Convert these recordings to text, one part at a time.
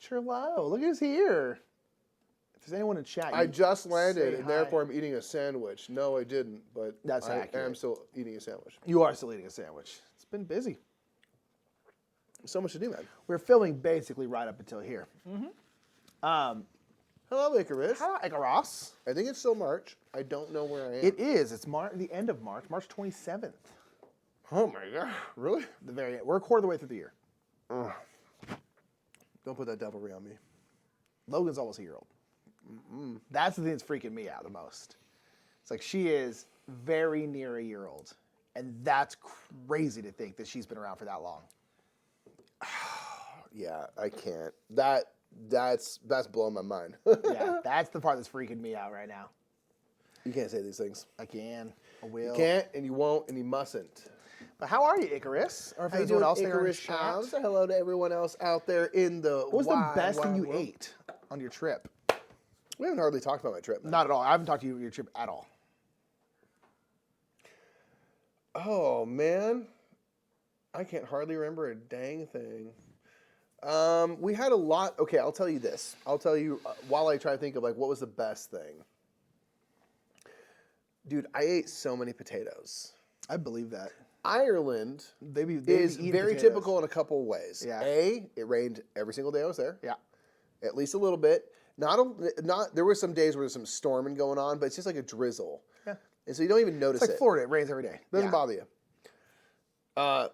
Mr. Lowe. Look who's here. If there's anyone in chat, I just landed, say and hi. therefore I'm eating a sandwich. No, I didn't, but That's I accurate. am still eating a sandwich. You are still eating a sandwich. It's been busy. So much to do, man. We're filming basically right up until here. Hello, Icarus. Hello, Icarus. I think it's still March. I don't know where I am. It is. It's the end of March, March 27th. Oh my god, really? The very end. We're a quarter of the way through the year. Don't put that devilry on me. Logan's almost a year old. That's the thing that's freaking me out the most. It's like she is very near a year old. And that's crazy to think that she's been around for that long. Yeah, I can't. That's blowing my mind. Yeah, that's the part that's freaking me out right now. You can't say these things. I can. I will. You can't, and you won't, and you mustn't. But how are you, Icarus? Or if How you there's doing, anyone else there in Icarus chat? Pound? Say hello to everyone else out there in the What was the best thing wide you world. ate on your trip? We haven't hardly talked about my trip. Man. Not at all. I haven't talked to you on your trip at all. Oh, man. I can't hardly remember a dang thing. We had a lot. Okay, I'll tell you this. I'll tell you while I try to think of like what was the best thing. Dude, I ate so many potatoes. I believe that. Ireland They be is eating very potatoes. typical in a couple of ways. Yeah. A, it rained every single day I was there. Yeah. At least a little bit. Not there were some days where there's some storming going on, but it's just like a drizzle. Yeah. And so you don't even notice It's like it. Florida. It rains every day. Doesn't Yeah. bother you.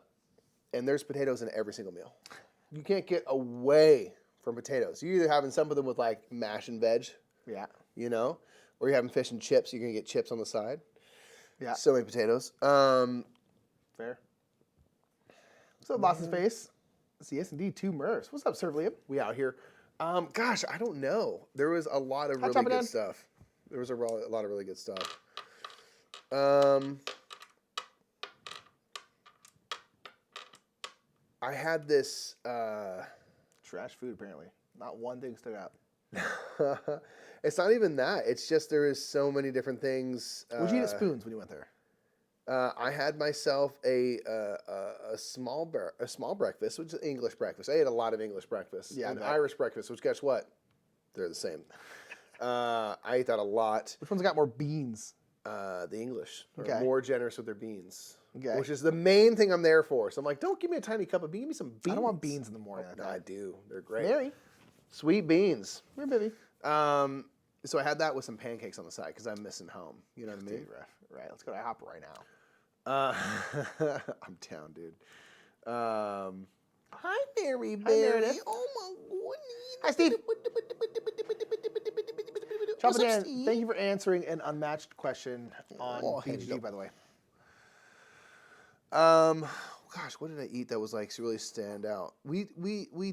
And there's potatoes in every single meal. You can't get away from potatoes. You're either having some of them with like mash and veg, Yeah. you know, or you're having fish and chips. You're gonna get chips on the side. Yeah. So many potatoes. Fair. What's up, Boss's Face? Yes, indeed. 2 Murphs. What's up, Sir Liam? We out here. Gosh, I don't know. There was a lot of really chop it good down. stuff. There was a lot of really good stuff. I had this. Trash food, apparently. Not one thing stood out. It's not even that. It's just there is so many different things. What'd you eat at Spoons when you went there? I had myself a small breakfast, which is English breakfast. I ate a lot of English breakfast. Yeah, I and bet. Irish breakfast, which guess what? They're the same. I ate that a lot. Which one's got more beans? The English are Okay. more generous with their beans, Okay. which is the main thing I'm there for. So I'm like, don't give me a tiny cup of beans, give me some beans. I don't want beans in the morning. No, I do. They're great. Mary. Sweet beans. We're busy. So I had that with some pancakes on the side because I'm missing home. You know what I mean? Dude, right. Let's go to Hopper right now. I'm down, dude. Hi, Mary, Hi, Meredith. Oh my goodness. Hi, Steve. What's Chopper up, Dan, Steve? thank you for answering an unmatched question on Oh, hey, BGG, no. by the way. Gosh, what did I eat that was like really stand out? We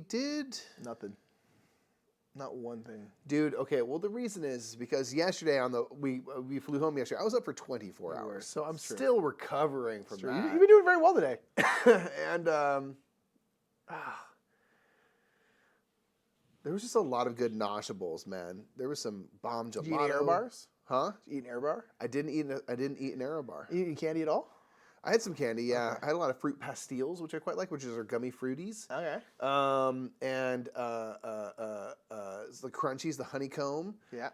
did. Nothing. Not one thing. Dude, okay. Well, the reason is because yesterday we flew home yesterday. I was up for 24 You were. hours, so I'm It's true. still recovering from Sure. that. You've been doing very well today. And there was just a lot of good noshables, man. There was some bomb gelato. Did you eat air bars? Huh? Did you eat an air bar? I didn't eat an Aero bar. You eat candy at all? I had some candy. Yeah, Okay. I had a lot of fruit pastilles, which I quite like, which are gummy fruities. Okay. And it's the crunchies, the honeycomb. Yeah.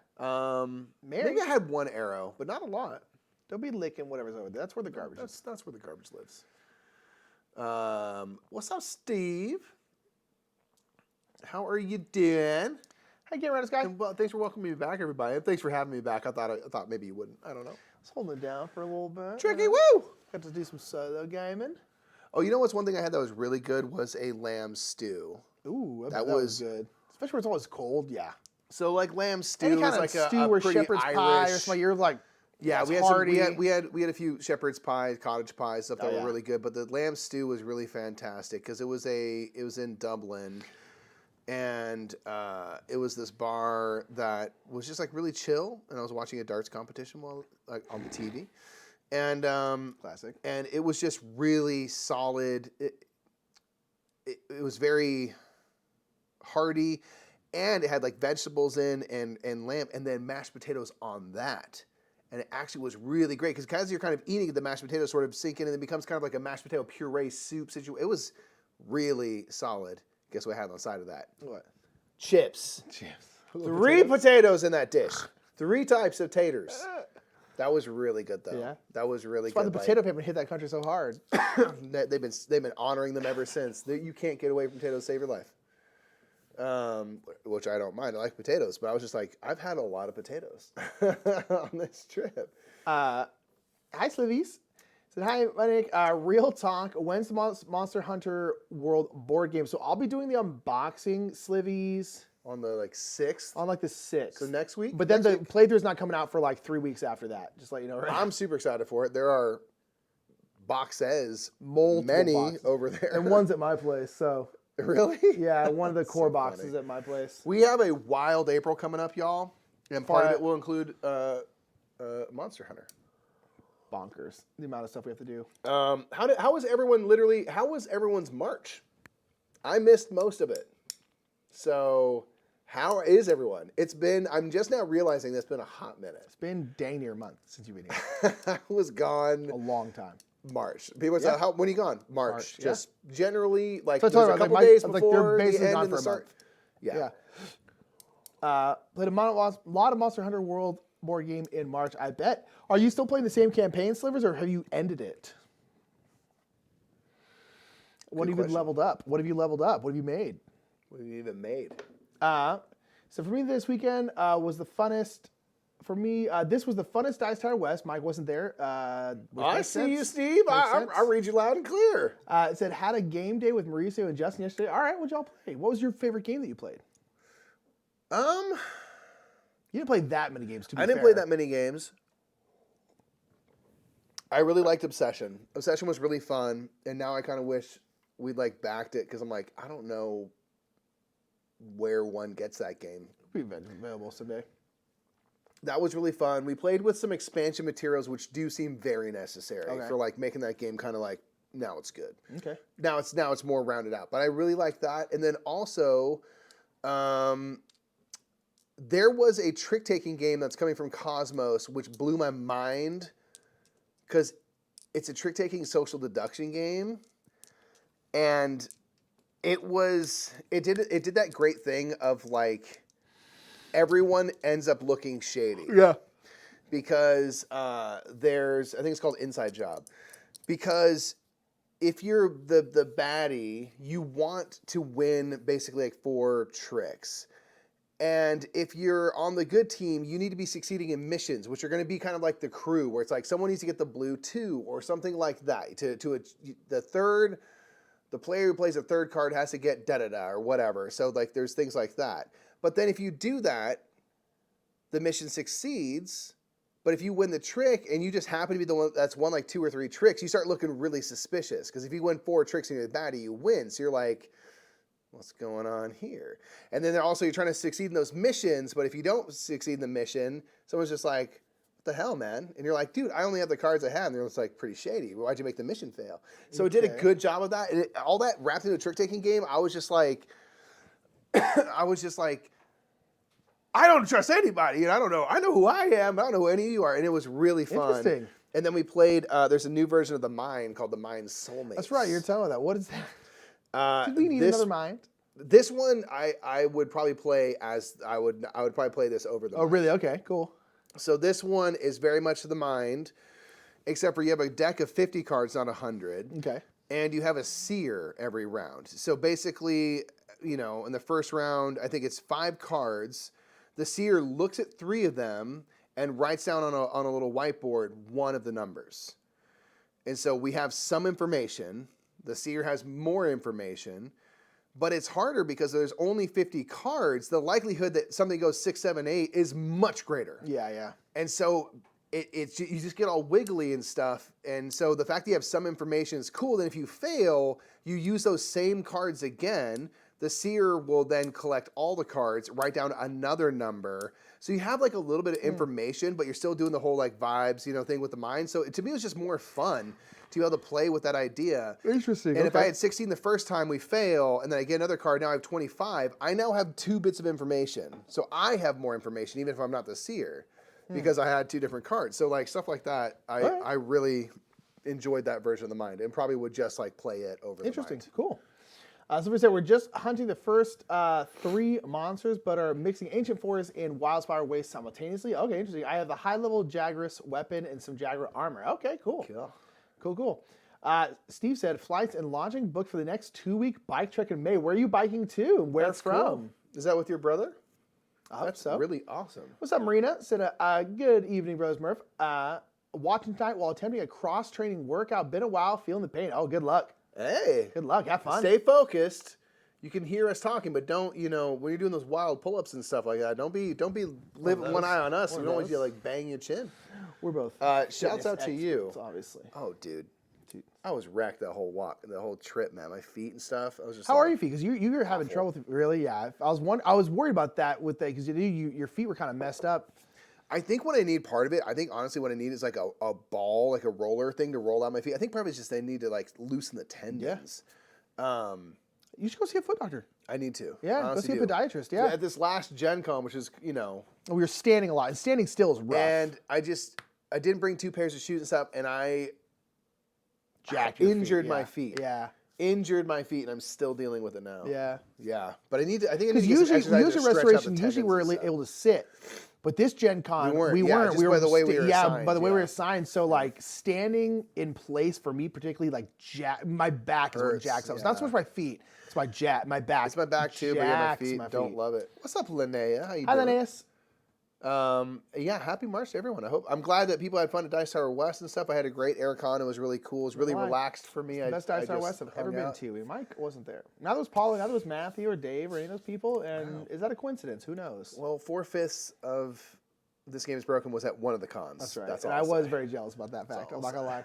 Maybe I had one Aero, but not a lot. Don't be licking whatever's over there. That's where the garbage is. That's where the garbage lives. What's up, Steve? How are you doing? Hey, get around, guy. And, well, thanks for welcoming me back, everybody. And thanks for having me back. I thought maybe you wouldn't. I don't know. Let's hold it down for a little bit. Tricky, woo! Got to do some solo gaming. Oh, you know what's one thing I had that was really good was a lamb stew. Ooh, I bet That that was was- good. Especially when it's always cold. Yeah. So like lamb stew Any is kind of like stew a or pretty shepherd's Irish. pie or something. You're like, Yeah, that's we had hearty. we had a few shepherd's pies, cottage pies, stuff that Oh, yeah. were really good. But the lamb stew was really fantastic because it was in Dublin, and it was this bar that was just like really chill. And I was watching a darts competition while like on the TV, and Classic. and it was just really solid. It was very hearty, and it had like vegetables in and lamb, and then mashed potatoes on that. And it actually was really great because as you're kind of eating it, the mashed potatoes sort of sink in and it becomes kind of like a mashed potato puree soup situation. It was really solid. Guess what I had on the side of that? What? chips, Chips. 3 potatoes in that dish, 3 types of taters. That was really good though. Yeah. That was really That's why good. the potato famine hit that country so hard. They've been honoring them ever since. You can't get away from potatoes to save your life. Which I don't mind. I like potatoes, but I was just like, I've had a lot of potatoes on this trip. Hi, Slivies. Said, hi, Mike. Real talk. When's the Monster Hunter World board game? So I'll be doing the unboxing, Slivies, On the 6th. on like the 6th. So next week? But then Next the playthrough's not coming out for like 3 weeks after that. Just let you know, right? I'm super excited for it. There are boxes, Multiple many boxes. over there. And one's at my place, so Really? yeah, one of the core So boxes funny. at my place. We have a wild April coming up, y'all. And part of it will include Monster Hunter. Bonkers. The amount of stuff we have to do. How was everyone's March? I missed most of it. So how is everyone? I'm just now realizing that it's been a hot minute. It's been dang near a month since you've been here. I was gone A long time. March. People say, when are you gone? March. yeah. Just generally, like, So I there's told a her, couple like, days they're before the basically end gone and for the a start. month. Yeah. Played a lot of Monster Hunter World board game in March, I bet. Are you still playing the same campaign, Slivers, or have you ended it? What have you leveled up? What have you leveled up? What have you made? What have you even made? So for me this weekend was the funnest. For me, this was the funnest Dice Tower West. Mike wasn't there. I see you, Steve. I read you loud and clear. It said, had a game day with Mauricio and Justin yesterday. All right, what'd y'all play? What was your favorite game that you played? You didn't play that many games, to be fair. I didn't play that many games. I really liked Obsession. Obsession was really fun, and now I kind of wish we'd backed it because I'm like, I don't know where one gets that game. It'll be available someday. That was really fun. We played with some expansion materials, which do seem very necessary for making that game kind of now it's good. Okay. Now it's more rounded out. But I really like that. And then also, there was a trick-taking game that's coming from Cosmos, which blew my mind because it's a trick-taking social deduction game, and it did that great thing of everyone ends up looking shady. Yeah. Because I think it's called Inside Job. Because if you're the baddie, you want to win basically 4 tricks. And if you're on the good team, you need to be succeeding in missions, which are going to be kind of like the crew, where it's someone needs to get the blue 2 or something like that. The player who plays a third card has to get da-da-da or whatever. So there's things like that. But then if you do that, the mission succeeds. But if you win the trick and you just happen to be the one that's won 2 or 3 tricks, you start looking really suspicious. Because if you win 4 tricks and you're the baddie, you win. So you're like, what's going on here? And then you're trying to succeed in those missions. But if you don't succeed in the mission, someone's just like, what the hell, man? And you're like, dude, I only have the cards I have. And they're just pretty shady. Why'd you make the mission fail? So it did a good job of that. And all that wrapped into a trick-taking game, I was just like, I don't trust anybody, and I don't know. I know who I am. I don't know who any of you are, and it was really fun. Interesting. And then we played. There's a new version of the Mind called the Mind Soulmates. That's right. You're telling me that. What is that? Did we need another mind? This one, I would probably play as I would probably play this over the. Oh, really? Okay, cool. So this one is very much the Mind, except for you have a deck of 50 cards, not 100. Okay. And you have a seer every round. So basically, in the first round, I think it's 5 cards. The seer looks at 3 of them and writes down on a little whiteboard one of the numbers. And so we have some information. The seer has more information. But it's harder because there's only 50 cards. The likelihood that something goes 6, 7, 8 is much greater. Yeah. And so you just get all wiggly and stuff. And so the fact that you have some information is cool. Then if you fail, you use those same cards again. The seer will then collect all the cards, write down another number. So you have a little bit of information, but you're still doing the whole vibes, thing with the mind. So to me, it was just more fun to be able to play with that idea. Interesting. And if I had 16 the first time we fail, and then I get another card, now I have 25, I now have 2 bits of information. So I have more information, even if I'm not the seer, because I had 2 different cards. So stuff like that, I really enjoyed that version of the Mind and probably would just play it over the Mind. Interesting. Cool. Somebody said we're just hunting the first 3 monsters, but are mixing ancient forests and wildfire waste simultaneously. Okay, interesting. I have the high-level Jagras weapon and some Jagras armor. Okay, cool. Cool. Steve said flights and lodging booked for the next 2-week bike trek in May. Where are you biking to? Where That's from? Cool. Is that with your brother? That's so. Really awesome. What's up, Marina? Said good evening, Bros Murph. Watching tonight while attempting a cross-training workout. Been a while, feeling the pain. Oh, good luck. Hey. Good luck. Have fun. Stay focused. You can hear us talking, but don't, when you're doing those wild pull-ups and stuff like that, don't be living one eye on us. You don't want you to like bang your chin. We're both. Shouts out to you. Obviously. Oh, dude. I was wrecked that whole walk, the whole trip, man. My feet and stuff. I was just. How are your feet? Because you were having trouble with really. Yeah, I was worried about that with that because your feet were kind of messed up. I think what I need part of it. I think honestly, what I need is like a ball, like a roller thing to roll out my feet. I think part of it's just I need to like loosen the tendons. Yeah. You should go see a foot doctor. I need to. Yeah, go see a podiatrist. Yeah. At this last Gen Con, which is we were standing a lot, and standing still is rough. And I didn't bring 2 pairs of shoes and stuff, and I injured my feet. Yeah. Injured my feet, and I'm still dealing with it now. Yeah. Yeah. But I think I need to get usually restoration, usually we're able to sit. But this Gen Con, we weren't. By the way we were assigned. By the way we were assigned. So like standing in place for me, particularly like my back is what jacks up. It's not so much my feet. It's my back. It's my back too, but yeah, my feet don't love it. What's up, Linnea? How you doing? Hi, Linnaeus. Yeah, happy March to everyone. I'm glad that people had fun at Dice Tower West and stuff. I had a great Aircon. It was really cool. It was really relaxed for me. Best Dice Tower West I've ever been to. Mike wasn't there. Neither was Paula, neither was Matthew or Dave or any of those people. And is that a coincidence? Who knows? Well, 4/5 of This Game is Broken was at one of the cons. That's right. And I was very jealous about that fact. I'm not gonna lie.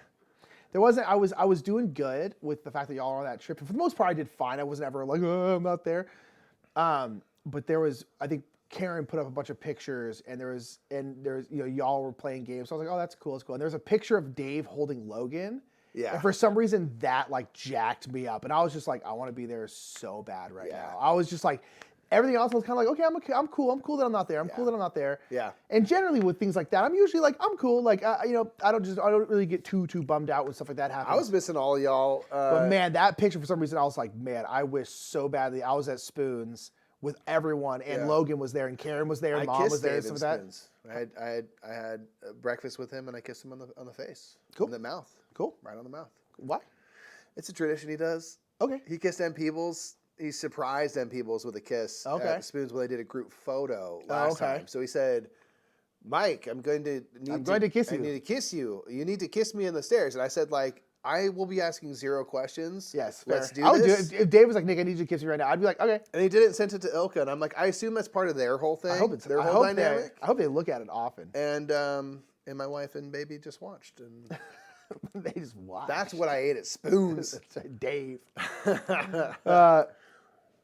There wasn't. I was doing good with the fact that y'all were on that trip. And for the most part, I did fine. I wasn't ever like, oh, I'm not there. But there was, I think, Karen put up a bunch of pictures, and there's y'all were playing games. So I was like, oh, that's cool, And there's a picture of Dave holding Logan. Yeah. And for some reason, that like jacked me up, and I was just like, I want to be there so bad right now. I was just like, everything else was kind of like, okay, I'm cool. I'm cool that I'm not there. I'm cool that I'm not there. Yeah. And generally with things like that, I'm usually like, I'm cool. Like, I don't really get too bummed out when stuff like that happens. I was missing all of y'all. But man, that picture for some reason, I was like, man, I wish so badly I was at Spoons with everyone, and Logan was there, and Karen was there, and Mom was there, and stuff like that. I had breakfast with him, and I kissed him on the face, cool, in the mouth, cool, right on the mouth. Why? It's a tradition he does. Okay. He kissed M. Peebles. He surprised M. Peebles with a kiss at Spoons when they did a group photo last time. So he said, "Mike, I'm going to kiss you. I need to kiss you. You need to kiss me in the stairs." And I said, like, I will be asking 0 questions. Yes, let's do I would this. do it. If Dave was like, Nick, I need you to kiss me right now, I'd be like, okay. And he did it and sent it to Ilka, and I'm like, I assume that's part of their whole thing. I hope it's their whole dynamic. I hope they look at it often. And my wife and baby just watched, and they just watched. That's what I ate at Spoons. Dave.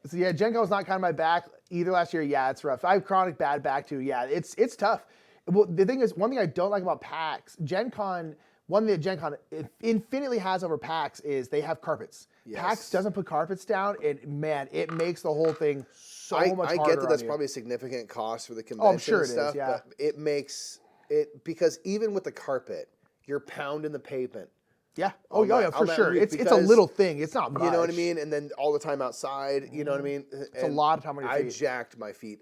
So yeah, Gen Con was not kind of my back either last year. Yeah, it's rough. I have chronic bad back too. Yeah, it's tough. Well, the thing is, one thing I don't like about PAX, Gen Con. One thing that Gen Con infinitely has over PAX is they have carpets. Yes. PAX doesn't put carpets down, and man, it makes the whole thing so much harder. I get that that's probably a significant cost for the convention I'm sure and stuff, is, yeah. But it makes it, because even with the carpet, you're pounding the pavement. Yeah. Oh, yeah, for sure. It's a little thing. It's not much. You know what I mean? And then all the time outside, you know what I mean? It's a lot of time on your feet. I jacked my feet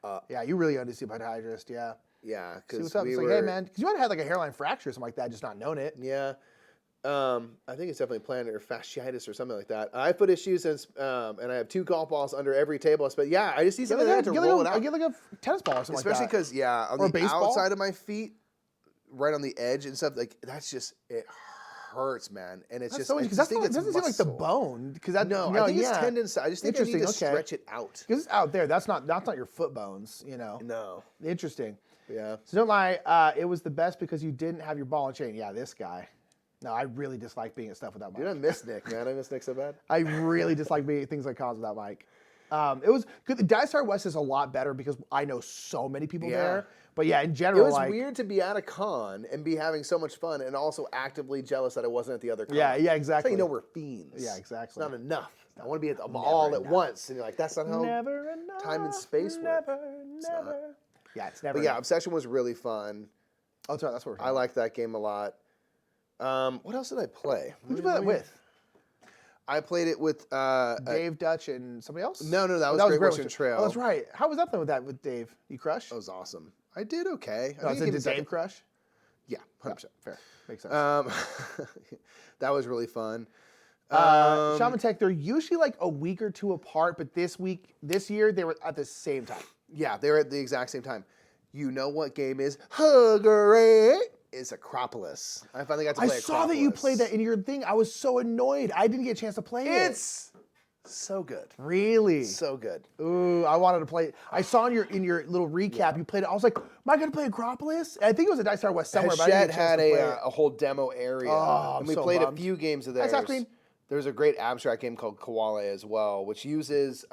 up. Yeah, you really ought to see a podiatrist, yeah. Yeah, because like, hey man, because you might have had like a hairline fracture or something like that, just not known it. Yeah, I think it's definitely plantar or fasciitis or something like that. I have foot issues and I have 2 golf balls under every table. But yeah, I just need something to roll it out. Get like a tennis ball or something especially like that. Especially because on the outside of my feet, right on the edge and stuff, like that's just it hurts, man. And it's just because that doesn't seem like the bone. Because I think it's tendons. I just think I need to stretch it out. Because it's out there. That's not your foot bones. No. Interesting. Yeah. So don't lie, it was the best because you didn't have your ball and chain. Yeah, this guy. No, I really dislike being at stuff without Mike. Dude, I miss Nick, man. I miss Nick so bad. I really dislike being at things like cons without Mike. It was good. The Dice Tower West is a lot better because I know so many people there. But yeah, in general, it was weird to be at a con and be having so much fun and also actively jealous that I wasn't at the other con. Yeah, exactly. That's how we're fiends. Yeah, exactly. It's not enough. I want to be at them all at once. And you're like, that's not how enough, time and space work. Never. Yeah, it's never. But yeah, Obsession was really fun. Oh, sorry, that's what we're talking I liked that game a lot. What else did I play? Who'd you play that with? I played it with Dave, Dutch, and somebody else? No, that was Great Western Trail. Oh, that's right. How was that playing with Dave? You crush? That was awesome. I did okay. No, did Dave crush? Yeah, 100%. Fair. Makes sense. That was really fun. Shaman Tech, they're usually like a week or two apart, but this year, they were at the same time. Yeah, they were at the exact same time. You know what game is Hungary? Is Acropolis. I finally got to play Acropolis. I saw that you played that in your thing. I was so annoyed. I didn't get a chance to play it. It's so good. Really? So good. Ooh, I wanted to play it. I saw in your little recap you played it. I was like, am I going to play Acropolis? I think it was at Dice Tower West somewhere. But I didn't had a whole demo area. Oh, and we so played bummed. a few games of theirs. Hi, Queen. There's a great abstract game called Koale as well, which uses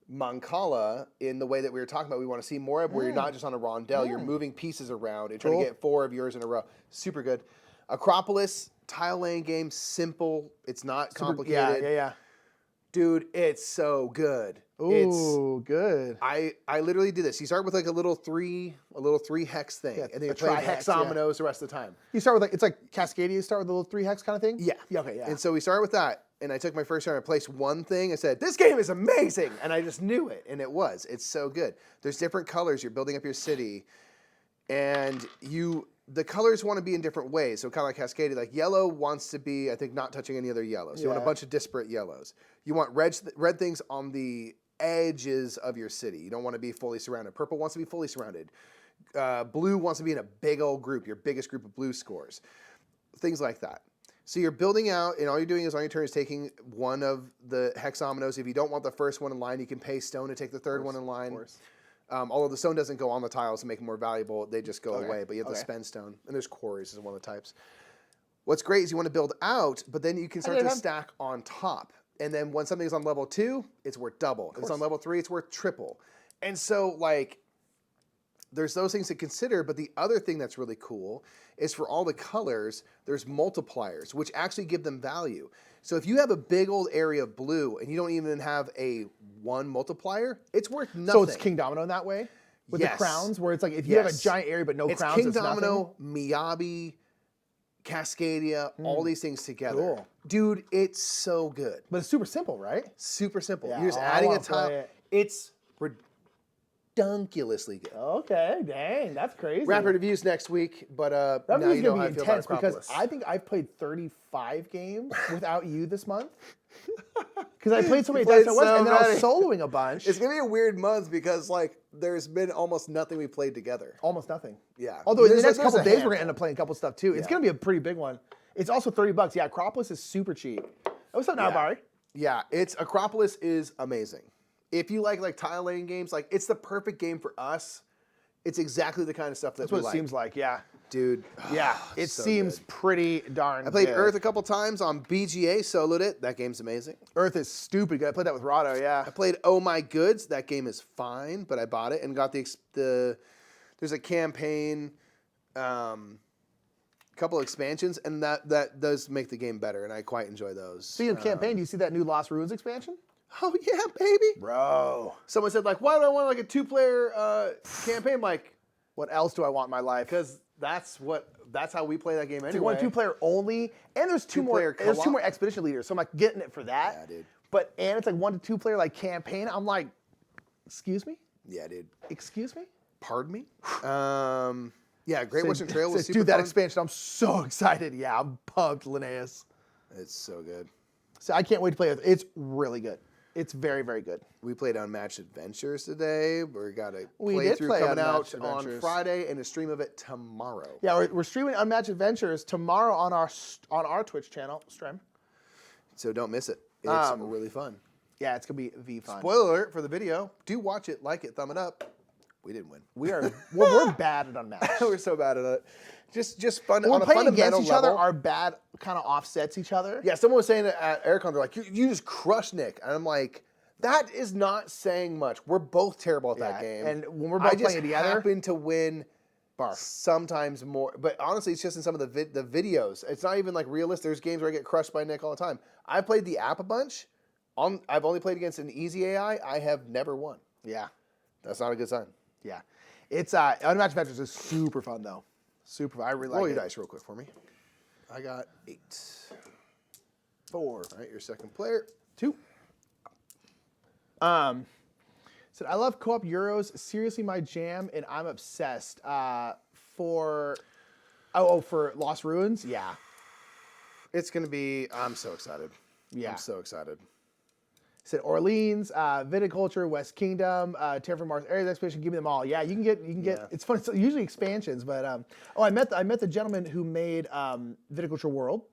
Mancala in the way that we were talking about. We want to see more of, where you're not just on a rondel, you're moving pieces around and trying to get 4 of yours in a row. Super good. Acropolis, tile laying game, simple. It's not complicated. Yeah. Dude, it's so good. Ooh, good. I literally did this. You start with like a little three hex thing, and then you play hexomenos the rest of the time. You start with it's like Cascadia. You start with a little 3 hex kind of thing. Yeah. Okay. Yeah. And so we started with that, and I took my first turn. I placed one thing. I said, "This game is amazing," and I just knew it, and it was. It's so good. There's different colors. You're building up your city, and the colors want to be in different ways. So kind of like Cascadia, like yellow wants to be, I think, not touching any other yellows. You want a bunch of disparate yellows. You want red things on the edges of your city. You don't want to be fully surrounded. Purple wants to be fully surrounded. Blue wants to be in a big old group, your biggest group of blue scores. Things like that. So you're building out, and all you're doing is on your turn is taking one of the hexomenos. If you don't want the first one in line, you can pay stone to take the third one in line. Of course. Although the stone doesn't go on the tiles to make them more valuable, they just go away. But you have to spend stone. And there's quarries is one of the types. What's great is you want to build out, but then you can start to stack on top. And then when something is on level 2, it's worth double. If it's on level 3, it's worth triple. And so, like, there's those things to consider. But the other thing that's really cool is for all the colors, there's multipliers, which actually give them value. So if you have a big old area of blue and you don't even have a 1 multiplier, it's worth nothing. So it's King Domino in that way? With the crowns, where it's like if you have a giant area but no crowns, King Domino, Miyabi, Cascadia, all these things together. Cool. Dude, it's so good. But it's super simple, right? Super simple. Yeah, You're just adding a tile. It's redunculously good. Okay, dang, that's crazy. Rapid reviews next week, but that now you know how gonna I be feel about intense because Acropolis. I think I've played 35 games without you this month. Because I played so many Dice Tower West, and then I was soloing a bunch. It's gonna be a weird month because like there's been almost nothing we played together. Almost nothing. Yeah. Although in the next couple days we're gonna end up playing a couple stuff too. It's gonna be a pretty big one. It's also $30. Yeah, Acropolis is super cheap. What's up now, Barry? Yeah, Acropolis is amazing. If you like tile laying games, like it's the perfect game for us. It's exactly the kind of stuff that That's what it seems like, yeah. Dude. Yeah, it so seems good. pretty darn I played good. Earth a couple times on BGA, soloed it. That game's amazing. Earth is stupid good. I played that with Rado, yeah. I played Oh My Goods. That game is fine, but I bought it and got there's a campaign, couple expansions, and that does make the game better, and I quite enjoy those. Speaking of campaign, do you see that new Lost Ruins expansion? Oh yeah, baby. Bro. Someone said like, why do I want like a 2-player campaign? Like, what else do I want in my life? because that's how we play that game anyway. So you want 2-player only, and there's two more expedition leaders, so I'm like getting it for that. Yeah, dude. But and it's like 1 to 2-player like campaign. I'm like, excuse me? Yeah, dude. Excuse me? Pardon me? Yeah, Great Western Trail was super Dude, that fun. expansion, I'm so excited. Yeah, I'm pumped, Linnaeus. It's so good. So I can't wait to play it. It's really good. It's very, very good. We played Unmatched Adventures today. We got a We did playthrough play coming out Unmatched on Adventures. Friday and a stream of it tomorrow. Yeah, we're streaming Unmatched Adventures tomorrow on our Twitch channel stream. So don't miss it. It's really fun. Yeah, it's gonna be the fun. Spoiler alert for the video. Do watch it, like it, thumb it up. We didn't win. We are we're bad at Unmatched. We're so bad at it. Just fun When on we're a playing fundamental against each other, level. our bad kind of offsets each other. Yeah, someone was saying at Aircon, they're like, you just crushed Nick. And I'm like, that is not saying much. We're both terrible at that game. And when we're both playing together, I just happen to win sometimes more. But honestly, it's just in some of the videos. It's not even like realistic. There's games where I get crushed by Nick all the time. I played the app a bunch. I've only played against an easy AI. I have never won. Yeah. That's not a good sign. Yeah. It's Unmatched Adventures is super fun though. Super fun. I really like it. Roll your dice real quick for me. I got 8. 4. All right, your second player. 2. Said, I love co-op Euros. Seriously, my jam, and I'm obsessed. For Lost Ruins? Yeah. It's going to be, I'm so excited. Yeah. I'm so excited. Said Orleans, Viticulture, West Kingdom, Terraform Mars, Ares Expedition. Give me them all. Yeah, you can get. Yeah. It's fun. It's usually expansions, but I met the gentleman who made Viticulture World.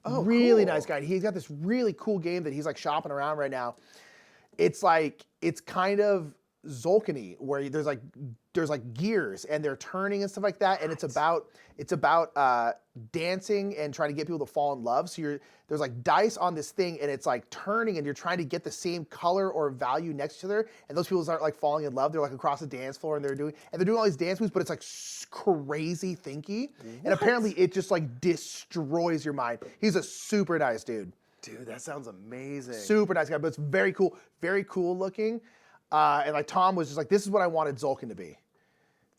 Oh, really cool. nice guy. He's got this really cool game that he's like shopping around right now. It's kind of Zolkany, where there's like gears and they're turning and stuff like that, and it's about dancing and trying to get people to fall in love. So there's like dice on this thing, and it's like turning, and you're trying to get the same color or value next to there, and those people aren't like falling in love. They're like across the dance floor, and they're doing all these dance moves, but it's like crazy thinky, and apparently it just like destroys your mind. He's a super nice dude. Dude, that sounds amazing. Super nice guy, but it's very cool looking. And like Tom was just like, this is what I wanted Zolkin to be.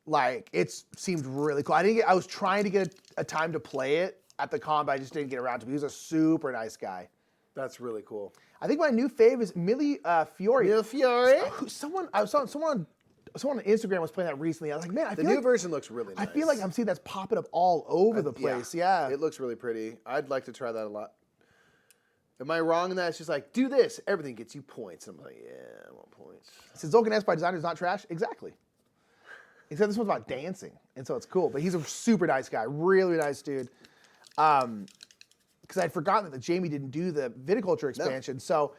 Like, it seemed really cool. I was trying to get a time to play it at the con, but I just didn't get around to it. He was a super nice guy. That's really cool. I think my new fave is Millie Fiore. Millie Fiore? Someone on Instagram was playing that recently. I was like, man, The new version looks really nice. I feel like I'm seeing that's popping up all over the place. Yeah. It looks really pretty. I'd like to try that a lot. Am I wrong in that? It's just like, do this. Everything gets you points. I'm like, yeah, I want points. Since Zolkin S by designer is not trash, exactly. Except this one's about dancing, and so it's cool. But he's a super nice guy, really nice dude. Because I'd forgotten that Jamie didn't do the viticulture expansion, so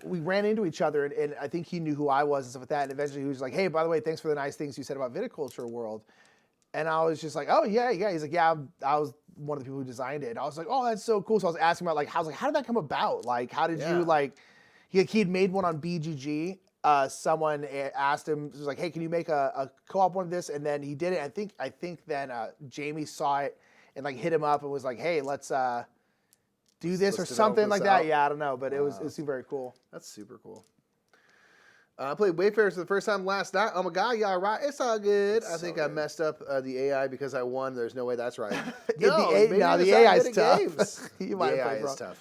we ran into each other, and I think he knew who I was and stuff like that. And eventually, he was like, "Hey, by the way, thanks for the nice things you said about Viticulture World." And I was just like, "Oh yeah." He's like, "Yeah, I was one of the people who designed it." And I was like, "Oh, that's so cool." So I was asking about how did that come about? Like, how did you like? He'd made one on BGG. Someone asked him, was like, "Hey, can you make a co-op one of this?" And then he did it. I think then Jamie saw it and like hit him up and was like, "Hey, let's do this or something like that." Yeah, I don't know, but it seemed very cool. That's super cool. I played Wayfarers for the first time last night. Oh my God, y'all right? It's all good. I think I messed up the AI because I won. There's no way that's right. The AI is tough. The AI is tough.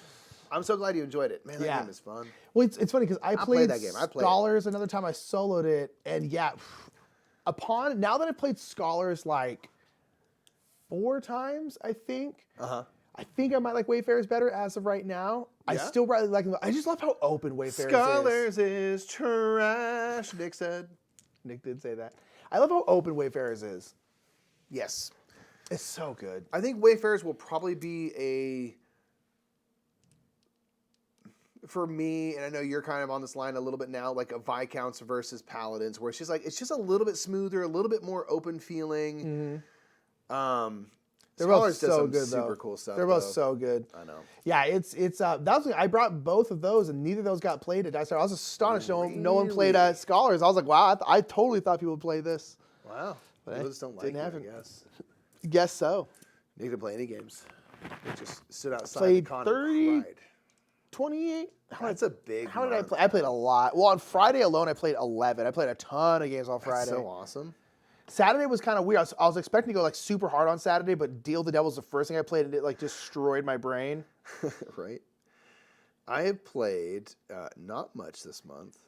I'm so glad you enjoyed it. Man, that game is fun. Well, it's funny because I played that game. Scholars another time. I soloed it, and now that I played Scholars like 4 times, I think. I think I might like Wayfarers better as of right now. I still really like them. I just love how open Wayfarers Scholars is trash, Nick said. Nick did say that. I love how open Wayfarers is. Yes. It's so good. I think Wayfarers will probably be for me, and I know you're kind of on this line a little bit now, like a Viscounts versus Paladins, where it's just a little bit smoother, a little bit more open feeling. They're both so good, super cool stuff. They're both so good. I know. Yeah, I brought both of those, and neither of those got played at Dice Tower. I was astonished no one played Scholars. I was like, wow, I totally thought people would play this. Wow. But people just don't like it, I guess. Guess so. They didn't play any games. They just stood outside Played the con 30, and cried. 28. That's a big How did I play? I played a lot. Well, on Friday alone, I played 11. I played a ton of games on Friday. That's so awesome. Saturday was kind of weird. I was expecting to go like super hard on Saturday, but Deal the Devil's the first thing I played, and it like destroyed my brain. Right. I have played not much this month,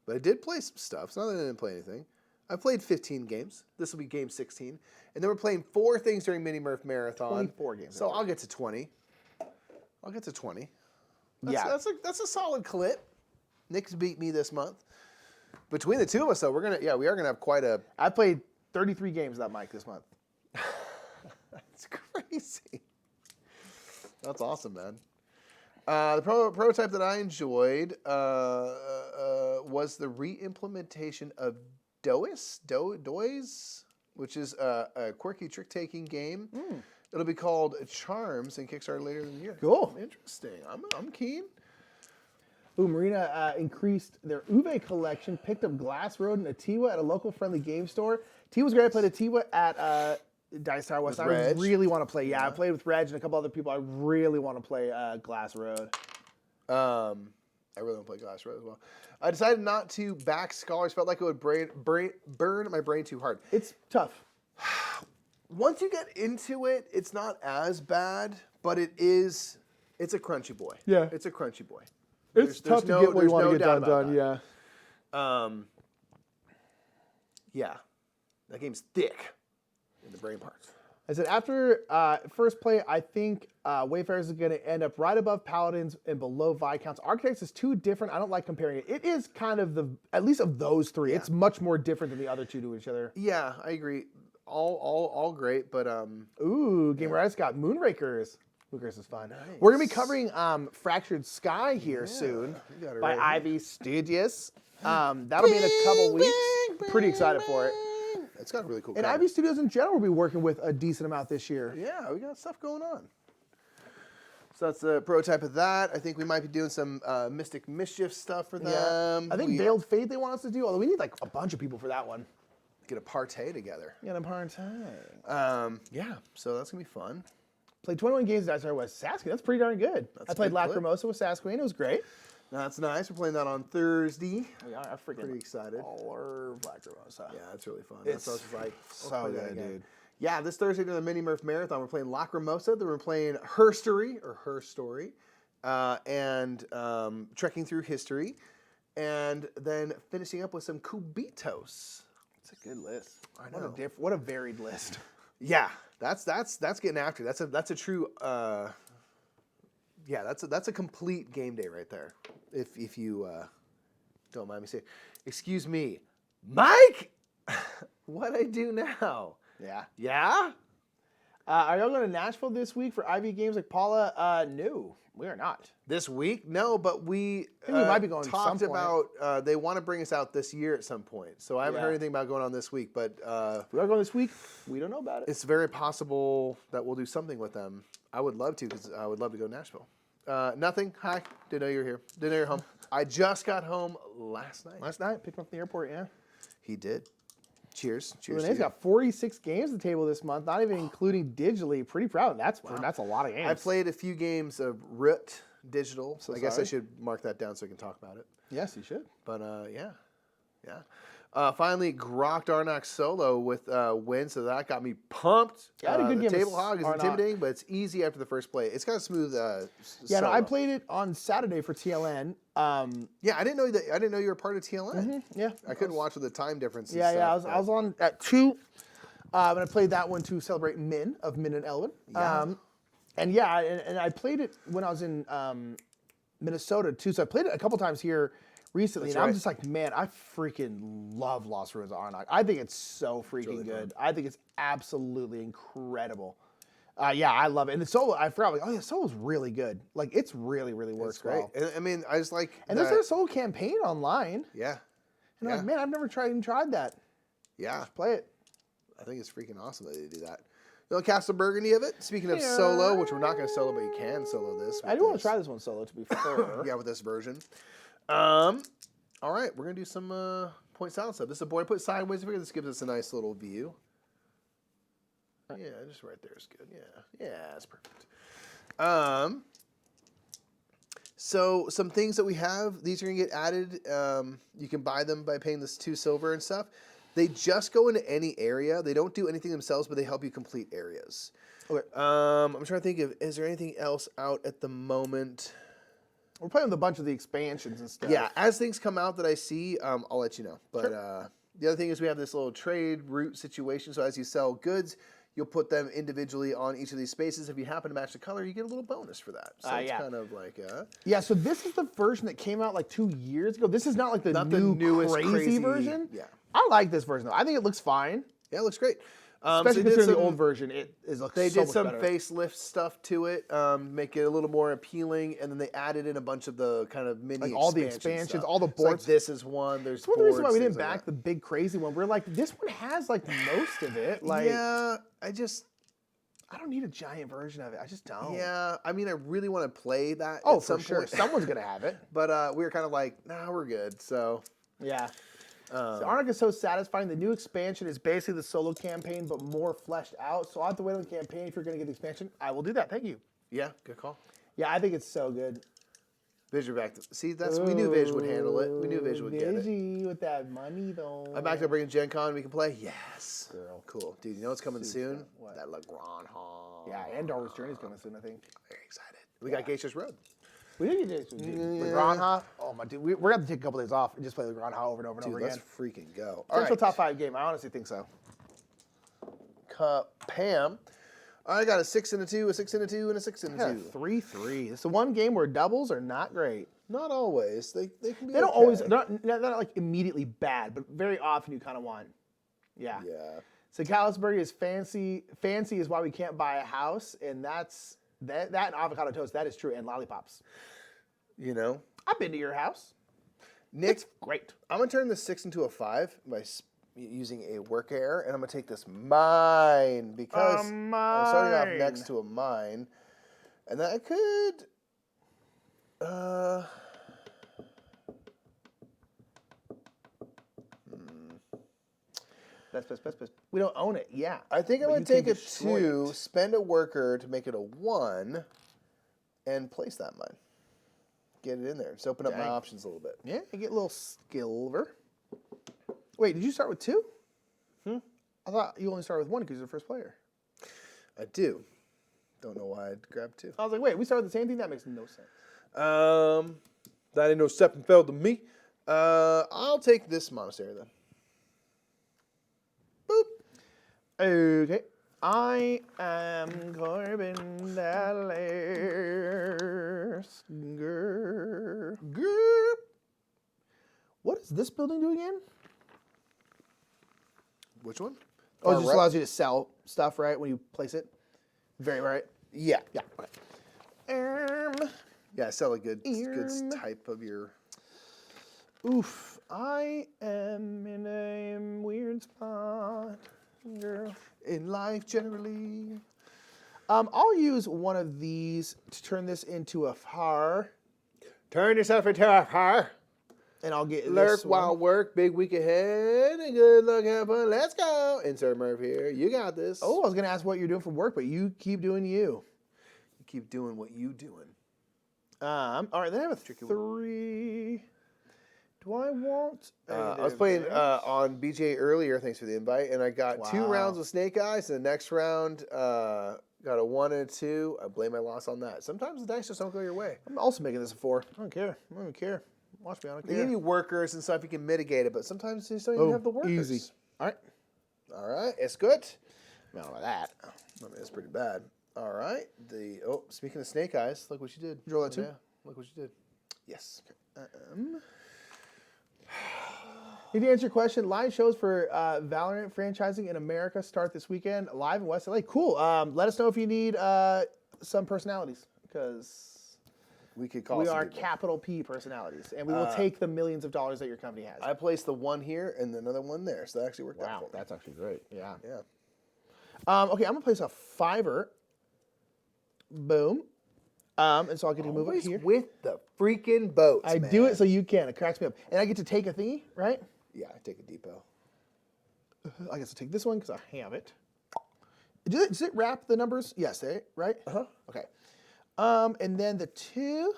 but I did play some stuff. It's not that I didn't play anything. I played 15 games. This will be game 16. And then we're playing 4 things during Mini Murph Marathon. 24 games. So I'll get to 20. That's a solid clip. Nick's beat me this month. Between the two of us, though, we are gonna have quite a. I played 33 games with that mic this month. That's crazy. That's awesome, man. The prototype that I enjoyed was the re-implementation of Dois, which is a quirky trick-taking game. It'll be called Charms and Kickstarter later in the year. Cool. Interesting. I'm keen. Ooh, Marina increased their Uve collection, picked up Glass Road and Atiwa at a local friendly game store. Atiwa's great. I played Atiwa at Dice Tower West. I really want to play. Yeah, I played with Reg and a couple other people. I really want to play Glass Road. I really want to play Glass Road as well. I decided not to back Scholars. Felt like it would burn my brain too hard. It's tough. Once you get into it, it's not as bad, but it is It's a crunchy boy. Yeah. It's a crunchy boy. It's tough to get what you want to get done. about Yeah. that. Yeah. That game's thick in the brain parts. I said after first play, I think Wayfarers is going to end up right above Paladins and below Viscounts. Architects is too different. I don't like comparing it. It is kind of at least of those three, it's much more different than the other two to each other. Yeah, I agree. All great, but Ooh, Game Rights got Moonrakers. Moonrakers is fun. Nice. We're going to be covering Fractured Sky here soon by Ivy Studios. That'll be in a couple weeks. Pretty excited for it. It's got a really cool And cover. Ivy Studios in general will be working with a decent amount this year. Yeah, we got stuff going on. So that's the prototype of that. I think we might be doing some Mystic Mischief stuff for them. I think Veiled Fate they want us to do, although we need like a bunch of people for that one. Get a partay together. Get a partay. Yeah, so that's going to be fun. Played 21 games that I started with Sasquatch. That's pretty darn good. I played Lacrimosa with Sasquatch. It was great. That's nice. We're playing that on Thursday. Yeah, I'm Pretty excited. Or Lacrimosa. Yeah, it's really fun. It's that's like so good, dude. Yeah, this Thursday during the Mini Murph Marathon, we're playing Lacrimosa. Then we're playing Her Story, and trekking through history, and then finishing up with some Cubitos. It's a good list. I know. What a varied list. Yeah, that's getting after. That's a true. Yeah, that's a complete game day right there. If you don't mind me saying, excuse me, Mike. What I do now? Yeah. Yeah. Are y'all going to Nashville this week for Ivy games like Paula? No, we are not. This week? No, but we we might be going at talked some point. about they want to bring us out this year at some point. So I haven't heard anything about going on this week, but If we are going this week, we don't know about it. it's very possible that we'll do something with them. I would love to because I would love to go to Nashville. Nothing. Hi. Didn't know you were here. Didn't know you were home. I just got home last night. Last night, picked him up at the airport, yeah. He did. Cheers. Cheers. Renee's got 46 games at the table this month, not even including digitally. Pretty proud. That's a lot of games. I played a few games of Ripped Digital. So I guess I sorry. should mark that down so I can talk about it. Yes, you should. But yeah. Finally, grokked Arnak solo with win, so that got me pumped. Yeah, I had a good the game table with hog is Arnak. intimidating, but it's easy after the first play. It's got a smooth. Yeah, no, solo. I played it on Saturday for TLN. Yeah, I didn't know that. I didn't know you were part of TLN. Yeah, I couldn't watch with the time difference. And Yeah, stuff, I was on at 2, and I played that one to celebrate Min and Elwin. And I played it when I was in Minnesota too. So I played it a couple times here recently, and I'm just like, man, I freaking love Lost Ruins of Arnak. I think it's so freaking good. I think it's absolutely incredible. Yeah, I love it. And the solo, I forgot, like, oh yeah, solo's really good. Like, it's really, really works well. And, I mean, I just like. And there's a solo campaign online. Yeah. And I'm like, man, I've never tried that. Yeah. Just play it. I think it's freaking awesome that they do that. You know, Castle Burgundy of it. Speaking of solo, which we're not going to solo, but you can solo this. I do want to try this one solo, to be fair. Yeah, with this version. All right, we're going to do some point salad stuff. This is a boy put sideways figure. This gives us a nice little view. Yeah, just right there is good. Yeah, that's perfect. So some things that we have, these are going to get added. You can buy them by paying this 2 silver and stuff. They just go into any area. They don't do anything themselves, but they help you complete areas. Okay. I'm trying to think of, is there anything else out at the moment? We're playing with a bunch of the expansions and stuff. Yeah, as things come out that I see, I'll let you know. But the other thing is we have this little trade route situation. So as you sell goods, you'll put them individually on each of these spaces. If you happen to match the color, you get a little bonus for that. So it's kind of like... Yeah, so this is the version that came out like 2 years ago. This is not like the newest crazy version. Yeah. I like this version, though. I think it looks fine. Yeah, it looks great. Especially considering the old version. It looks They so did much some better. facelift stuff to it, make it a little more appealing, and then they added in a bunch of the kind of mini Like all the expansion expansions, stuff. all the It's like boards. this is one. There's It's one of the reasons why we boards, didn't things like back the big crazy one. We're like, this one has like most of it. Like, yeah, I don't need a giant version of it. I just don't. Yeah, I mean, I really want to play that. Oh, at some for sure. point. Someone's gonna have it. But we were kind of like, nah, we're good. So Yeah. So Arnak is so satisfying. The new expansion is basically the solo campaign, but more fleshed out. So I'll have to wait on the campaign. If you're going to get the expansion, I will do that. Thank you. yeah, good call. Yeah, I think it's so good. Vidge back. See, we knew Vidge would handle it. We knew Vidge would get it. Vidge with that money, though. I'm back to bringing Gen Con. We can play. Yes. Girl. Cool, dude. You know what's coming soon? What? That Legrand Hall. Yeah, and Darwin's Journey is coming soon, I think. Very excited. We got Geisha's Road. We did get this. Granja. Oh my dude, we're gonna have to take a couple days off and just play the Granja over and over and Dude, over let's again. freaking go. All Potential right. top 5 game. I honestly think so. Pam. I got a 6 and a 2, a 6 and a 2, and a 6 and a 2. 3-3. It's the one game where doubles are not great. Not always. They can be. They don't okay. always. They're not like immediately bad, but very often you kind of want. Yeah. Yeah. So Salisbury is fancy. Fancy is why we can't buy a house, and that and avocado toast. That is true, and lollipops. You know, I've been to your house. Nick, It's great. I'm gonna turn this 6 into a 5 by using a work error, and I'm gonna take this mine because I'm starting off next to a mine, and that could. Best. We don't own it. Yeah. I think I'm But gonna you can take a destroy 2, it. spend a worker to make it a 1, and place that mine. Get it in there. Just open up my Dang. options a little bit. Yeah, you get a little skilver. Wait, did you start with 2? I thought you only started with 1 because you're the first player. I do. Don't know why I'd grab 2. I was like, wait, we started the same thing? That makes no sense. That ain't no Steppenfeld to me. I'll take this monastery then. Boop. Okay. I am Corbin Dallas. Grr. What does this building do again? Which one? Oh, it Far just right? allows you to sell stuff, right, when you place it? Very right. Yeah. Yeah. Okay. Yeah, sell a good Erm. type of your. Oof. I am in a weird spot, girl. In life generally. I'll use one of these to turn this into a far, Turn yourself into a car. and I'll get Lurk this while one. work, big week ahead, and good luck, have fun. Let's go. Insert Murph here. You got this. Oh, I was gonna ask what you're doing for work, but you keep doing you. You keep doing what you doing. All right, then I have a 3. Do I want? I was playing on BJ earlier. Thanks for the invite, and I got 2 Wow. rounds with Snake Eyes. And the next round, got a 1 and a 2. I blame my loss on that. Sometimes the dice just don't go your way. I'm also making this a 4. I don't care. I don't care. Watch me. I don't They care. give you workers and stuff. You can mitigate it, but sometimes you just don't even have the workers. Easy. All right. All right, it's good. I don't know about that. I mean, it's pretty bad. All right. Speaking of Snake Eyes, look what you did. Did you roll that too? Yeah, look what you did. Yes. Need to answer your question. Live shows for Valorant franchising in America start this weekend. Live in West LA. Cool. Let us know if you need some personalities, because We could call we some are people. capital P personalities, and we will take the millions of dollars that your company has. I placed the 1 here and another 1 there, so that actually worked out Wow, for me. that's actually great. Yeah. Yeah. Okay, I'm gonna place a 5. Boom. And so I'll get to move up Always here. with the freaking boats, I do it so you can. It cracks me up, and I get to take a thingy, right? Yeah, I take a depot. I guess I'll take this one because I have it. Does it wrap the numbers? Yes, right? Uh-huh. Okay. And then the 2,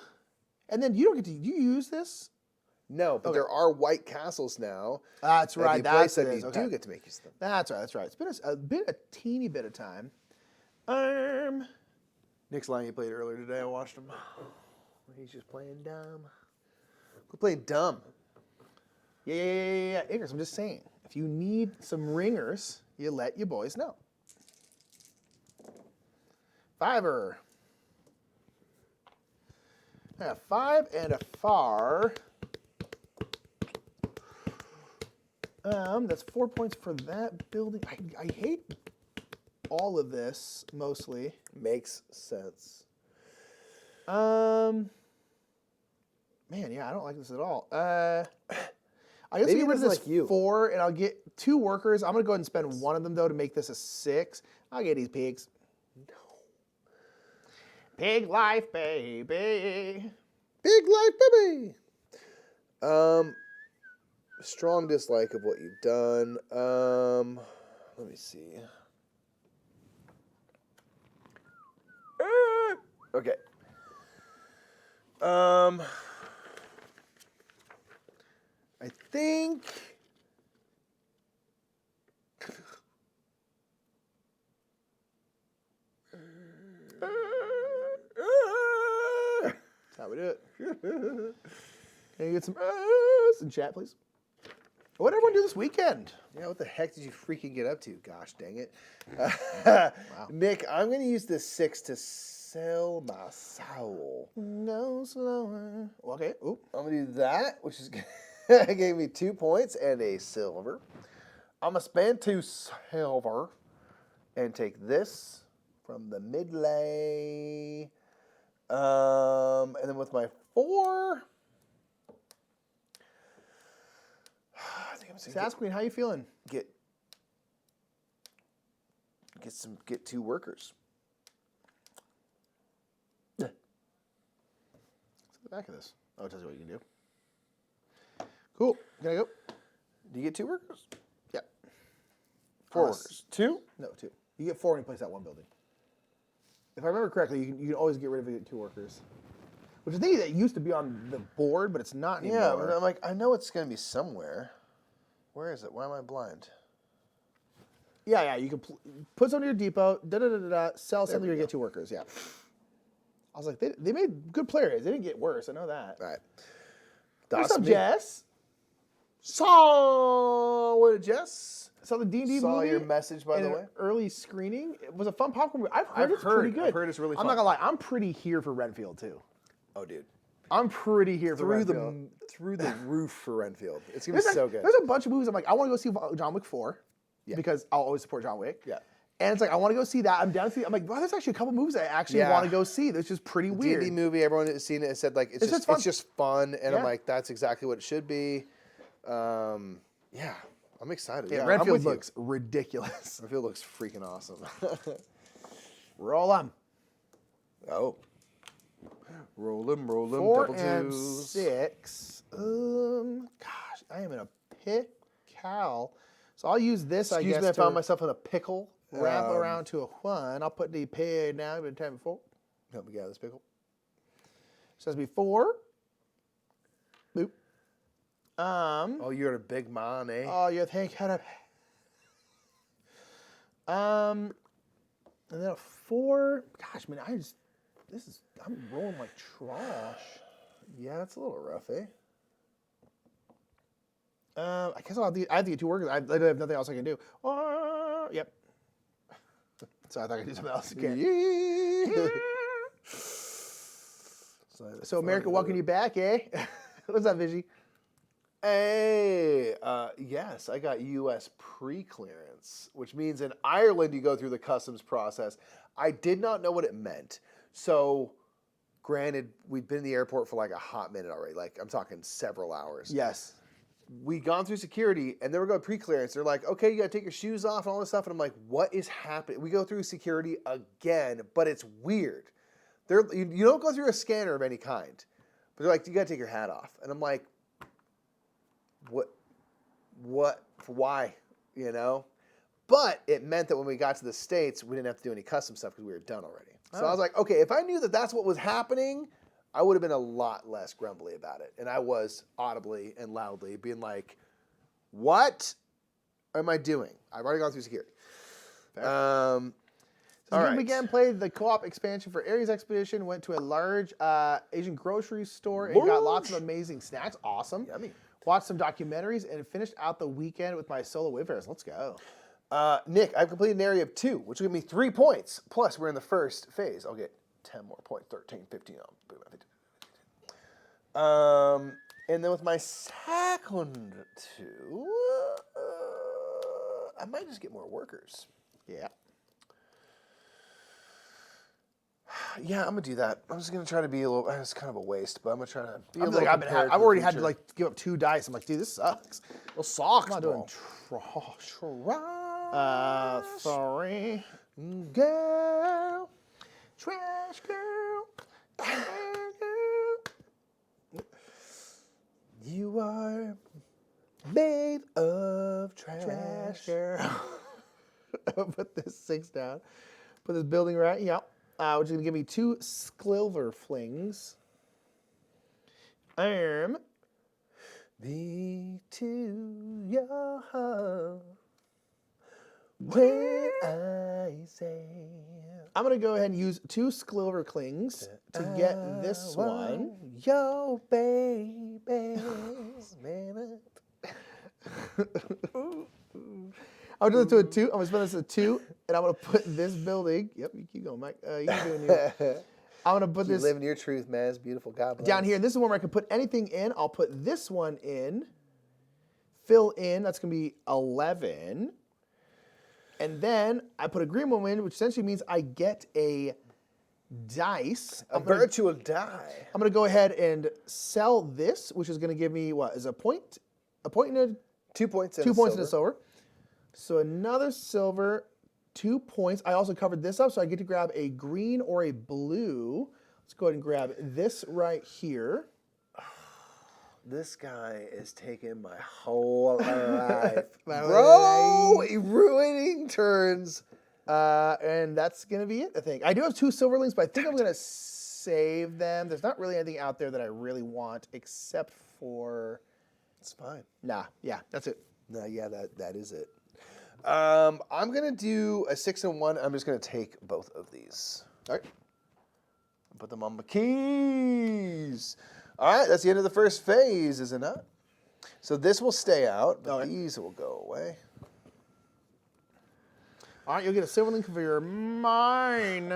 and then you don't get to. You use this? No, but there are white castles now. That's that right. you That's place that it you is. Okay. do get to make use of them. That's right. That's right. It's been a teeny bit of time. Nick's line you played earlier today, I watched him. He's just playing dumb. Quit playing dumb. Yeah. Igors, I'm just saying. If you need some ringers, you let your boys know. 5. I have 5 and a far. That's 4 points for that building. I hate all of this mostly. Makes sense. Man, yeah, I don't like this at all. I guess Maybe I'll get rid of it this doesn't like you. 4, and I'll get 2 workers. I'm gonna go ahead and spend 1 of them though to make this a 6. I'll get these pigs. No. Pig life, baby. Big life, baby. Strong dislike of what you've done. Let me see. Okay. I think. Shit. Can you get some in chat, please? What did everyone do this weekend? Yeah, what the heck did you freaking get up to? Gosh dang it. Wow. Nick, I'm going to use this 6 to sell my soul. No slower. Okay. Oop. I'm going to do that, which is gave me 2 points and a silver. I'm going to spend 2 silver and take this from the midlay. And then with my 4... I think I'm just Sass Queen, how you feeling? get 2 workers. Let's get the back of this. Oh, it tells you what you can do. Cool. Can I go? Do you get 2 workers? Yeah. 4 workers. 2? No, 2. You get 4 when you place that one building. If I remember correctly, you can always get rid of it 2 workers. Which I think that used to be on the board, but it's not anymore. Yeah, but I'm like, I know it's going to be somewhere. Where is it? Why am I blind? Yeah. You can put something in your depot, sell something, you get 2 workers. Yeah. I was like, they made good players. They didn't get worse. I know that. All right. What's up, Jess? What, Jess? Saw the D&D movie. Saw your message, by the way. Early screening. It was a fun popcorn movie. I've heard it's pretty good. I've heard it's really fun. I'm not going to lie. I'm pretty here for Renfield, too. Oh, dude. I'm pretty here for Through Renfield. through the roof for Renfield. It's going to be so good. There's a bunch of movies I'm like, I want to go see John Wick 4 because I'll always support John Wick. Yeah. And it's like, I want to go see that. I'm down to see. I'm like, wow, there's actually a couple movies I actually want to go see. That's just pretty weird. D&D movie, everyone has seen it and said, like, it's just fun. And I'm like, that's exactly what it should be. Yeah, I'm excited. Yeah, Yeah, Renfield looks ridiculous. Renfield looks freaking awesome. Roll on. Oh. Roll them, 4 double and twos. 6. Gosh, I am in a pickle. So I'll use this, I guess. Excuse me, I found myself in a pickle. Wrap around to a 1. I'll put the pay now. Been time before. Help me get out of this pickle. Says before. Boop. Oh, you're a big man, eh? Oh, you think kind of. And then a 4. Gosh, man, I'm rolling like trash. Yeah, it's a little rough, eh? I guess I have to get 2 workers. I literally have nothing else I can do. Yep. So I thought I could do something else again. So America welcome you back, eh? What's up, Vigi? Hey, yes, I got U.S. pre-clearance, which means in Ireland you go through the customs process. I did not know what it meant. So, granted, we'd been in the airport for like a hot minute already. Like, I'm talking several hours. Yes. We gone through security, and then we're going pre-clearance. They're like, okay, you got to take your shoes off and all this stuff. And I'm like, what is happening? We go through security again, but it's weird. You don't go through a scanner of any kind. But they're like, you got to take your hat off. And I'm like, what, why, you know? But it meant that when we got to the States, we didn't have to do any custom stuff because we were done already. So I was like, okay, if I knew that that's what was happening, I would have been a lot less grumbly about it. And I was audibly and loudly being like, what am I doing? I've already gone through security. So you began playing the co-op expansion for Ares Expedition, went to a large Asian grocery store and got lots of amazing snacks. Awesome. Yummy. Watched some documentaries and finished out the weekend with my solo wayfarers. Let's go. Nick, I've completed an area of 2, which will give me 3 points. Plus, we're in the first phase. I'll get 10 more points, 13, 15. And then with my second 2, I might just get more workers. Yeah. Yeah, I'm gonna do that. I'm just gonna try to be a little. It's kind of a waste, but I'm gonna try to be a little. Like I've prepared for I've the already had to future. like give up 2 dice. I'm like, dude, this sucks. Well, socks, I'm not doing trash. 3 Girl. trash girl. You are made of trash. Trash girl. I'll put this 6 down. Put this building right. Yep. Which is gonna give me 2 Sklilver flings. Be to your heart when I say. I'm gonna go ahead and use 2 Sklilver clings to get this one. Yo, baby. I'm going to do a 2. I'm going to spend this at 2, and I'm going to put this building. Yep, you keep going, Mike. You keep doing your. I'm going to put this living your truth, man. It's beautiful. God bless. down here. This is one where I can put anything in. I'll put this one in. Fill in. That's going to be 11. And then I put a green one in, which essentially means I get a dice. A virtual die. I'm going to go ahead and sell this, which is going to give me, what, is a point? A point and a 2 points and 2 a points silver. and a silver. So another silver, 2 points. I also covered this up, so I get to grab a green or a blue. Let's go ahead and grab this right here. This guy is taking my whole life. My Bro, life. ruining turns. And that's going to be it, I think. I do have 2 silverlings, but I think I'm going to save them. There's not really anything out there that I really want except for... It's fine. Nah, yeah, that's it. No, yeah, that is it. I'm going to do a 6 and 1. I'm just going to take both of these. All right. Put them on my keys. All right, that's the end of the first phase, is it not? So this will stay out, but these will go away. All right, you'll get a silverling for your mine.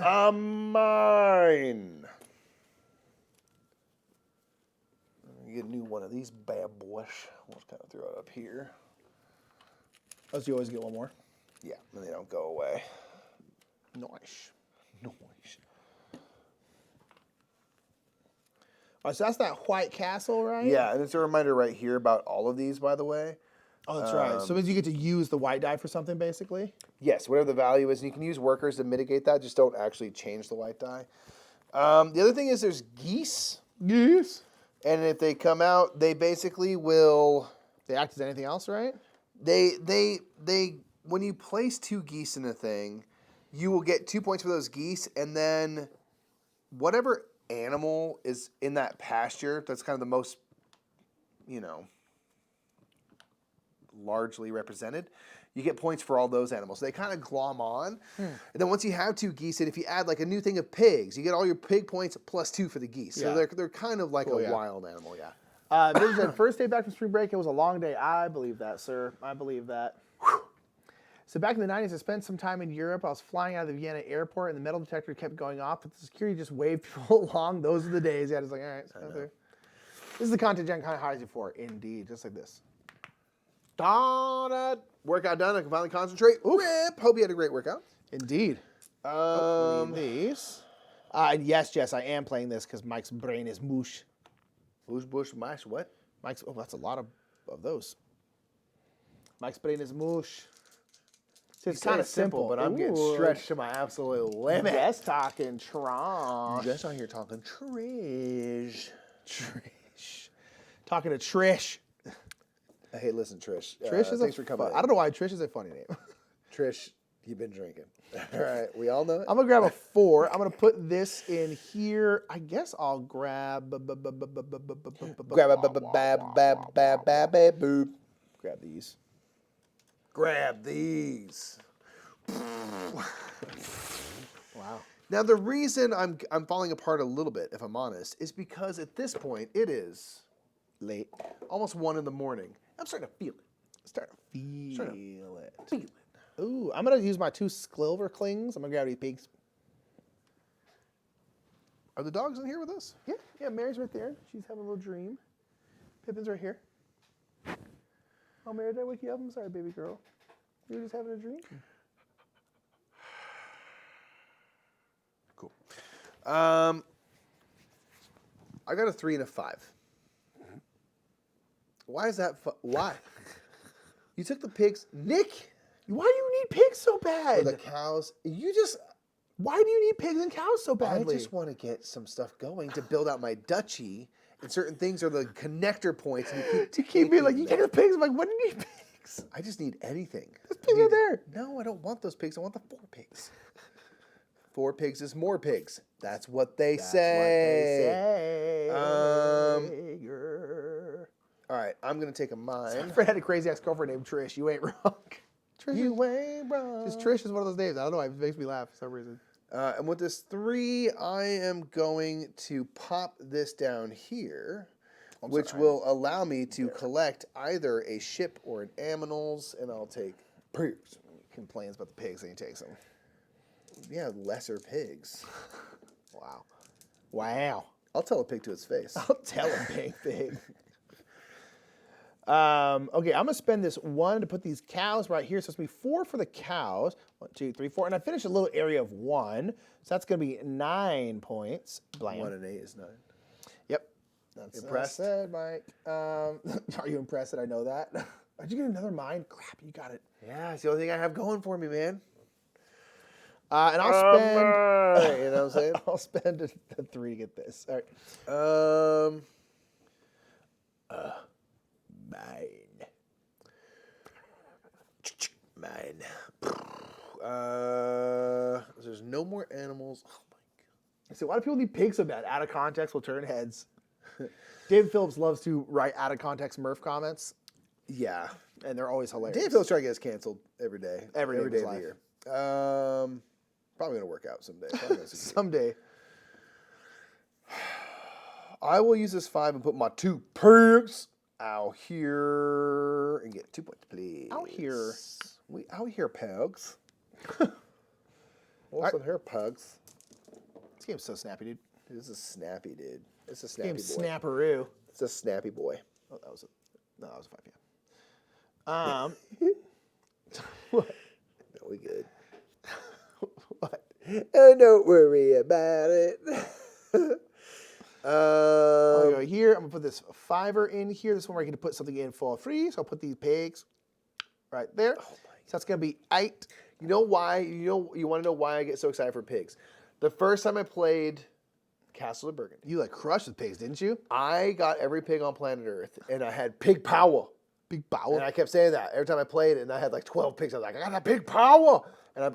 Mine. Get a new one of these bad boys. We'll just kind of throw it up here. Oh, so you always get one more? Yeah, and they don't go away. Nice. Nice. All right, so that's that white castle, right? Yeah, and it's a reminder right here about all of these, by the way. Oh, that's right. So it means you get to use the white die for something, basically? Yes, whatever the value is. And you can use workers to mitigate that. Just don't actually change the white die. The other thing is there's geese. Geese. And if they come out, they basically will... They act as anything else, right? They when you place 2 geese in a thing, you will get 2 points for those geese, and then whatever animal is in that pasture, that's kind of the most, largely represented, you get points for all those animals. So they kind of glom on. And then once you have 2 geese, and if you add like a new thing of pigs, you get all your pig points plus 2 for the geese. So Yeah. they're kind of like a wild animal, yeah. This is the first day back from spring break. It was a long day. I believe that, sir. I believe that. So back in the 90s, I spent some time in Europe. I was flying out of the Vienna airport, and the metal detector kept going off, but the security just waved people along. Those are the days. Yeah, just like, all right. This is the content Jen kind of hires you for. Indeed, just like this. Workout done. I can finally concentrate. Rip. Hope you had a great workout. Indeed. These. And yes, Jess, I am playing this because Mike's brain is moosh. Bush, mash, what? Mike's, oh, that's a lot of those. Mike's brain is moosh. See, It's kind of simple, but I'm getting stretched to my absolute limit. Jess talking trash. Just out here talking trash. Trish. Talking to Trish. Hey, listen, Trish. Trish is thanks for coming. I don't know why Trish is a funny name. Trish, you've been drinking. All right, we all know it. I'm going to grab a 4. I'm going to put this in here. I guess I'll grab... Grab a boop. Grab these. Grab these. Wow. Now, the reason I'm falling apart a little bit, if I'm honest, is because at this point, it is Late. almost 1 in the morning. I'm starting to feel it. Starting to feel it. Feel it. Ooh, I'm going to use my 2 silver clings. I'm going to grab these pigs. Are the dogs in here with us? Yeah, Mary's right there. She's having a little dream. Pippin's right here. Oh, Mary, did I wake you up? I'm sorry, baby girl. You were just having a dream? Cool. I got a 3 and a 5. Why is that? Why? You took the pigs, Nick. Why do you need pigs so bad? For the cows. You just. Why do you need pigs and cows so badly? I just want to get some stuff going to build out my duchy, and certain things are the connector points. And to keep being like, you take the pigs. I'm like, what do you need pigs? I just need anything. There's pigs right there. No, I don't want those pigs. I want the 4 pigs. 4 pigs is more pigs. That's what they say. All right, I'm gonna take a mine. Fred had a crazy ex-girlfriend named Trish. You ain't wrong. You ain't wrong. Because Trish is one of those names. I don't know why. It makes me laugh for some reason. And with this 3, I am going to pop this down here, which will allow me to collect either a ship or an aminals, and I'll take pigs. Complains about the pigs and he takes them. Yeah, lesser pigs. Wow. Wow. I'll tell a pig to its face. I'll tell a pig. Okay, I'm going to spend this 1 to put these cows right here. So it's going to be 4 for the cows. 1, 2, 3, 4. And I finished a little area of 1. So that's going to be 9 points. Blam. 1 and 8 is 9. Yep. That's Impressed? said, Mike. Are you impressed that I know that? Did you get another mine? Crap, you got it. Yeah, it's the only thing I have going for me, man. And I'll spend... you know what I'm saying? I'll spend a 3 to get this. All right. Mine. Mine. There's no more animals. Oh my god. See, why do people need pigs so bad? Out of context will turn heads. David Phillips loves to write out of context Murph comments, Yeah. and they're always hilarious. Dave Phillips trying to get us canceled every day. Every day of his of the life. year. Probably gonna work out someday. Probably gonna succeed. Someday. I will use this 5 and put my 2 pigs out here and get 2 points, please. Out here. We out here, pugs. What's on here, pugs? This game's so snappy, dude. This is snappy, dude. It's a This snappy game's boy. snapperoo. It's a snappy boy. Oh, that was a 5 What? No, we good. What? Oh, don't worry about it. I'm gonna go here. I'm gonna put this 5 in here. This one where I get to put something in for free. So I'll put these pigs right there. So that's gonna be 8. You know why? You want to know why I get so excited for pigs? The first time I played Castle of Burgundy, You like crushed with pigs, didn't you? I got every pig on planet Earth, and I had pig power. Big bow. And I kept saying that every time I played, and I had like 12 pigs. I was like, I got that pig power, and I've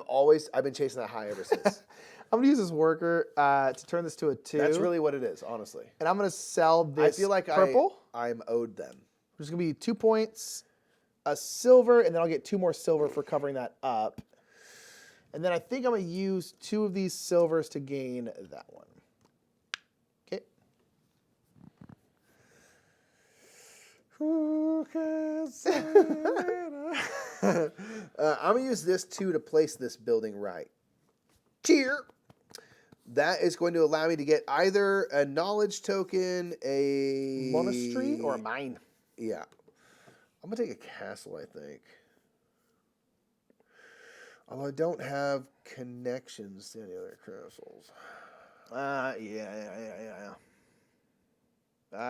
been chasing that high ever since. I'm gonna use this worker to turn this to a 2. That's really what it is, honestly. And I'm gonna sell this. I feel like purple. I'm owed them. There's gonna be 2 points, a silver, and then I'll get 2 more silver for covering that up. And then I think I'm gonna use 2 of these silvers to gain that one. Okay. Who can say I'm gonna use this 2 to place this building right. Cheer. That is going to allow me to get either a knowledge token, a Monastery or a mine? Yeah. I'm going to take a castle, I think. Although I don't have connections to any other castles. Yeah.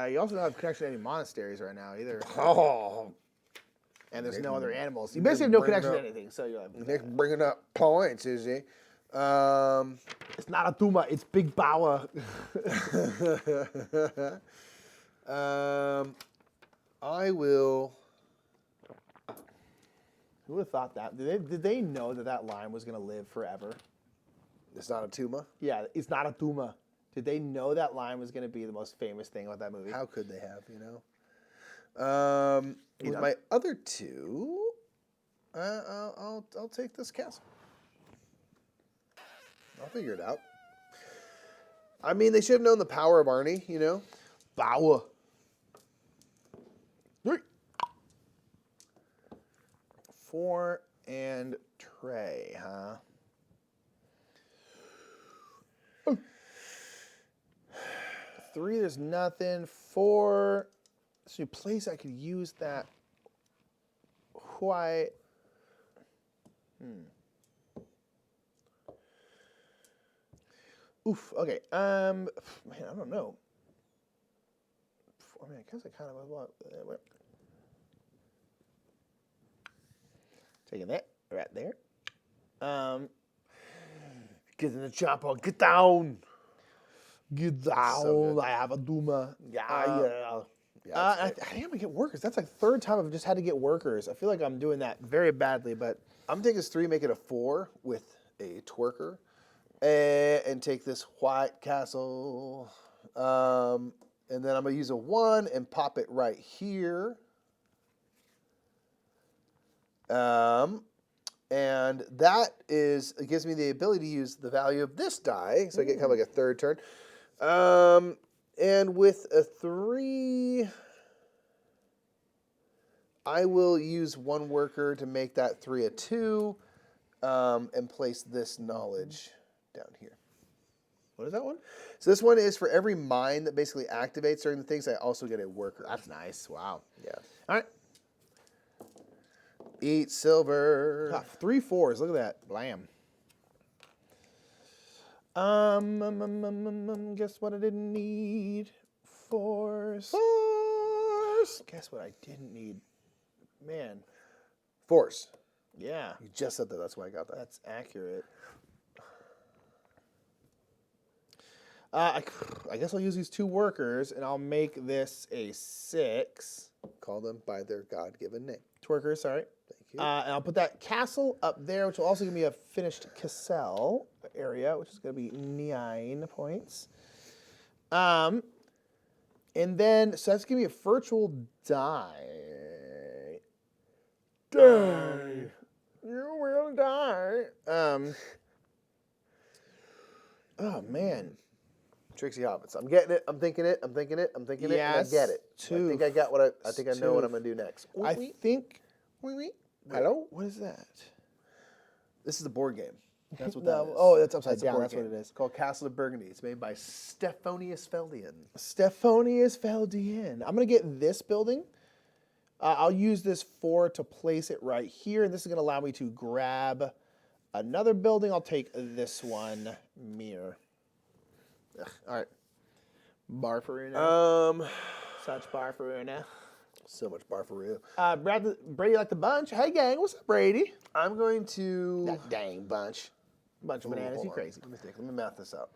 You also don't have connection to any monasteries right now either. Oh. And there's no other animals. You basically have no connection to anything. So you're like, Nick's bringing up points, is he? it's not a Tuma, it's Big Bawa. I will. Who would have thought that? Did they know that line was going to live forever? It's not a Tuma. Yeah, it's not a Tuma. Did they know that line was going to be the most famous thing about that movie? How could they have, With my other 2, I'll take this castle. I'll figure it out. I mean, they should have known the power of Arnie, Bawa. 4 and Trey, huh? 3, there's nothing. 4, so a place I could use that. Why? Oof. Okay. Man, I don't know. I mean, I guess I kind of want. Taking that right there. Get in the chopper. Get down. Get down. So I have a Duma. Yeah. I think I'm gonna get workers. That's like 3rd time I've just had to get workers. I feel like I'm doing that very badly, but I'm going to take this 3, make it a 4 with a twerker. And take this white castle. And then I'm going to use a 1 and pop it right here. And that it gives me the ability to use the value of this die, so I get kind of like a third turn. And with a 3, I will use 1 worker to make that 3 a 2, and place this knowledge down here. What is that one? So this one is for every mine that basically activates during the things, I also get a worker. That's nice. Wow. Yeah. All right. Eat silver. 3 4s. Look at that. Blam. Guess what I didn't need? Force. Guess what I didn't need? Man. Force. Yeah. You just said that. That's why I got that. That's accurate. I guess I'll use these 2 workers, and I'll make this a 6. Call them by their God-given name. 2 workers, sorry. Thank you. And I'll put that castle up there, which will also give me a finished castle area, which is going to be 9 points. And then, so that's going to be a virtual die. Die. You will die. Oh, man. Trixie Hobbits. I'm getting it. I'm thinking it. I'm thinking it. I'm thinking it. And I get it. I think I got what I think I know what I'm going to do next. I think. Hello? What is that? This is the board game. That's what No, that is. oh, that's upside That's a down. board That's what game. it is. It's called Castle of Burgundy. It's made by Stephonius Feldian. Stephonius Feldian. I'm going to get this building. I'll use this 4 to place it right here. And this is going to allow me to grab another building. I'll take this one, mirror. Ugh, all right. Barfaruna. Such Barfaruna. So much Barfaroo. Brady like the bunch. Hey, gang. What's up, Brady? I'm going to... That dang bunch. Bunch of bananas. Hold You on. crazy. Let me think. Let me math this out.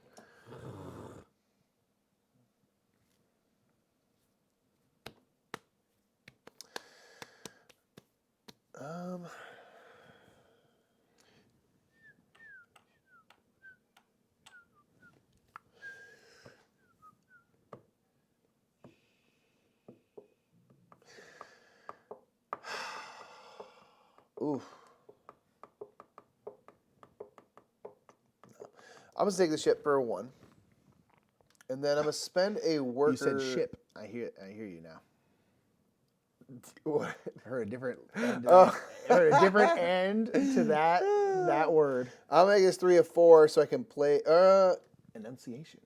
Ooh. I'm going to take the ship for a 1. And then I'm going to spend a worker... You said ship. I hear you now. What? I heard a different end. Oh. I heard a different end to that word. I'll make this 3 a 4 so I can play... Enunciation.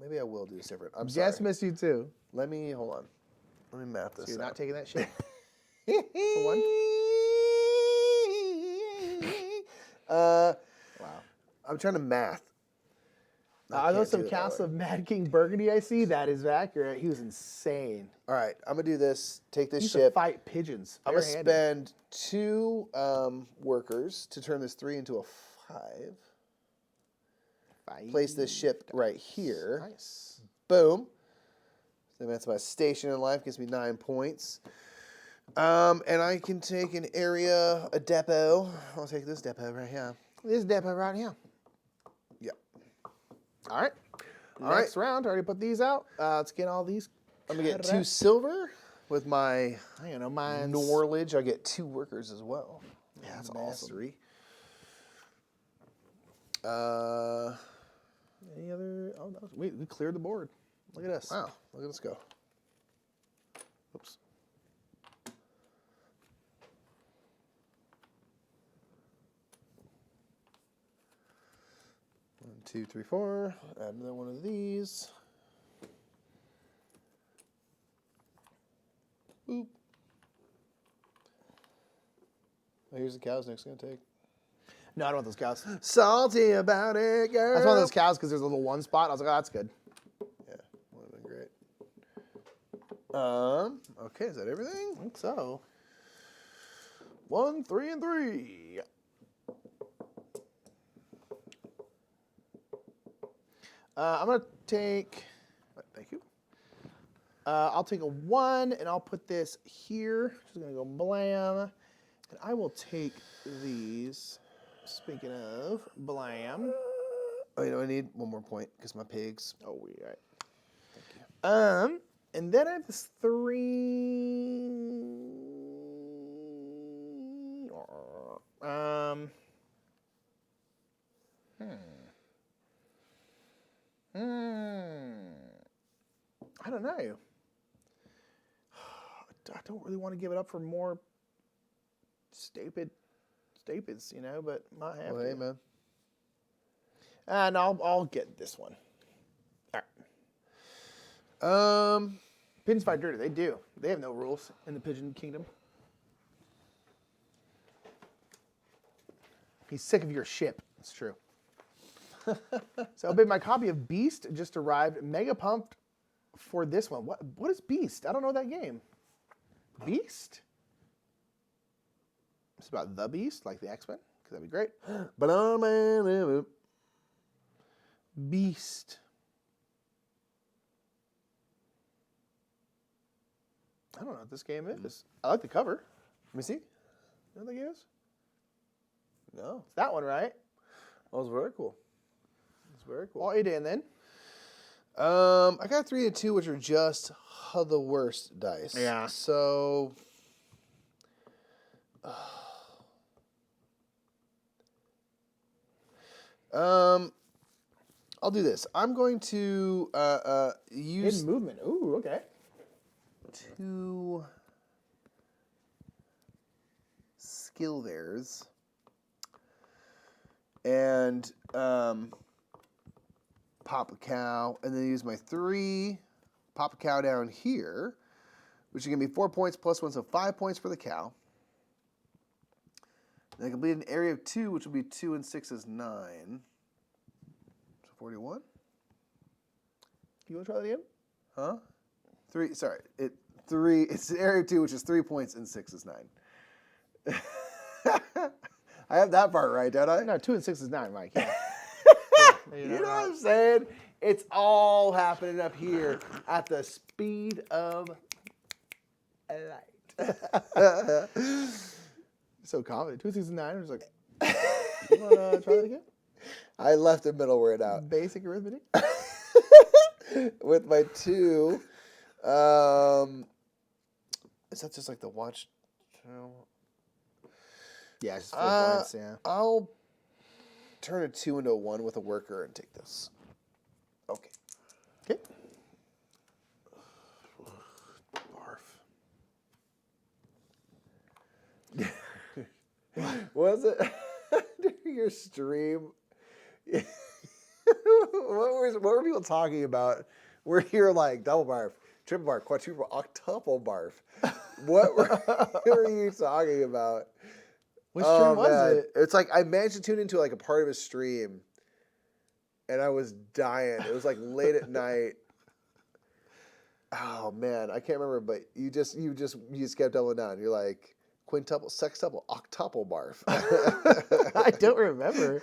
Maybe I will do this different. I'm sorry. Jess missed you too. Let me... Hold on. Let me map this So you're out. not taking that shit. For one. Wow. I'm trying to math. I know can't some do it that Castle way. of Mad King Burgundy I see. That is accurate. He was insane. All right, I'm going to do this. Take He this used to ship. fight pigeons. I'm going to barehanded. spend 2 workers to turn this 3 into a 5. Place this ship right here. Nice. Boom. So that's my station in life. Gives me 9 points. And I can take an area, a depot. I'll take this depot right here. This depot right here. Yep. All right. Next round. Already put these out. Let's get all these. I'm going to get 2 silver with my I don't know, mine's... knowledge. I get 2 workers as well. Yeah, that's Mastery. Any other? Oh, no. Wait, we cleared the board. Look at us. Wow. Look at this go. Oops. One, 2, 3, 4. Add another one of these. Boop. Oh, here's the cows Nick's going to take. No, I don't want those cows. Salty about it, girl. That's one of those cows because there's a little one spot. I was like, oh, that's good. Yeah, would have been great. Okay, is that everything? I think so. 1, 3, and 3. I'm going to take... Thank you. I'll take a 1, and I'll put this here. Just going to go blam. And I will take these. Speaking of blam. Oh, you know, I need 1 more point because my pigs. Oh, we all right. Thank you. And then I have this 3. I don't know. I don't really want to give it up for more stupids, but not have Well, to. hey, man. And I'll get this one. All right. Pigeons fight dirty. They do. They have no rules in the pigeon kingdom. He's sick of your ship. It's true. So, babe, my copy of Beast just arrived. Mega pumped for this one. What is Beast? I don't know that game. Beast? It's about the Beast, like the X-Men, because that'd be great. Beast. I don't know what this game is. I like the cover. Let me see. You know what the game is? No. It's that one, right? That was very cool. It's very cool. What are you doing then? I got 3 and 2, which are just the worst dice. Yeah. So, I'll do this. I'm going to use Hidden movement. Ooh, okay. 2 skill theirs and pop a cow, and then use my 3 pop a cow down here, which is going to be 4 points plus 1, so 5 points for the cow. Then I complete an area of 2, which will be 2 and 6 is 9. So 41. You want to try that again? Huh? 3. Sorry, 3. It's an area of 2, which is 3 points, and 6 is 9. I have that part right, don't I? No, 2 and 6 is 9, Mike. Yeah. You know what I'm saying? It's all happening up here at the speed of light. So confident. 2 and 6 is 9. I was like, you want to try that again? I left the middle word out. Basic arithmetic. With my 2, is that just like the watch? Yeah, it's just 4 points. Yeah. I'll turn a 2 into a 1 with a worker and take this. Okay. Okay. Barf. Was it during your stream? What were people talking about? Where you're like double barf, triple barf, quadruple, octuple barf. What were you talking about? Which stream was it? It's like I managed to tune into like a part of his stream, and I was dying. It was like late at night. Oh man, I can't remember, but you just kept doubling down. You're like quintuple, sextuple, octuple barf. I don't remember.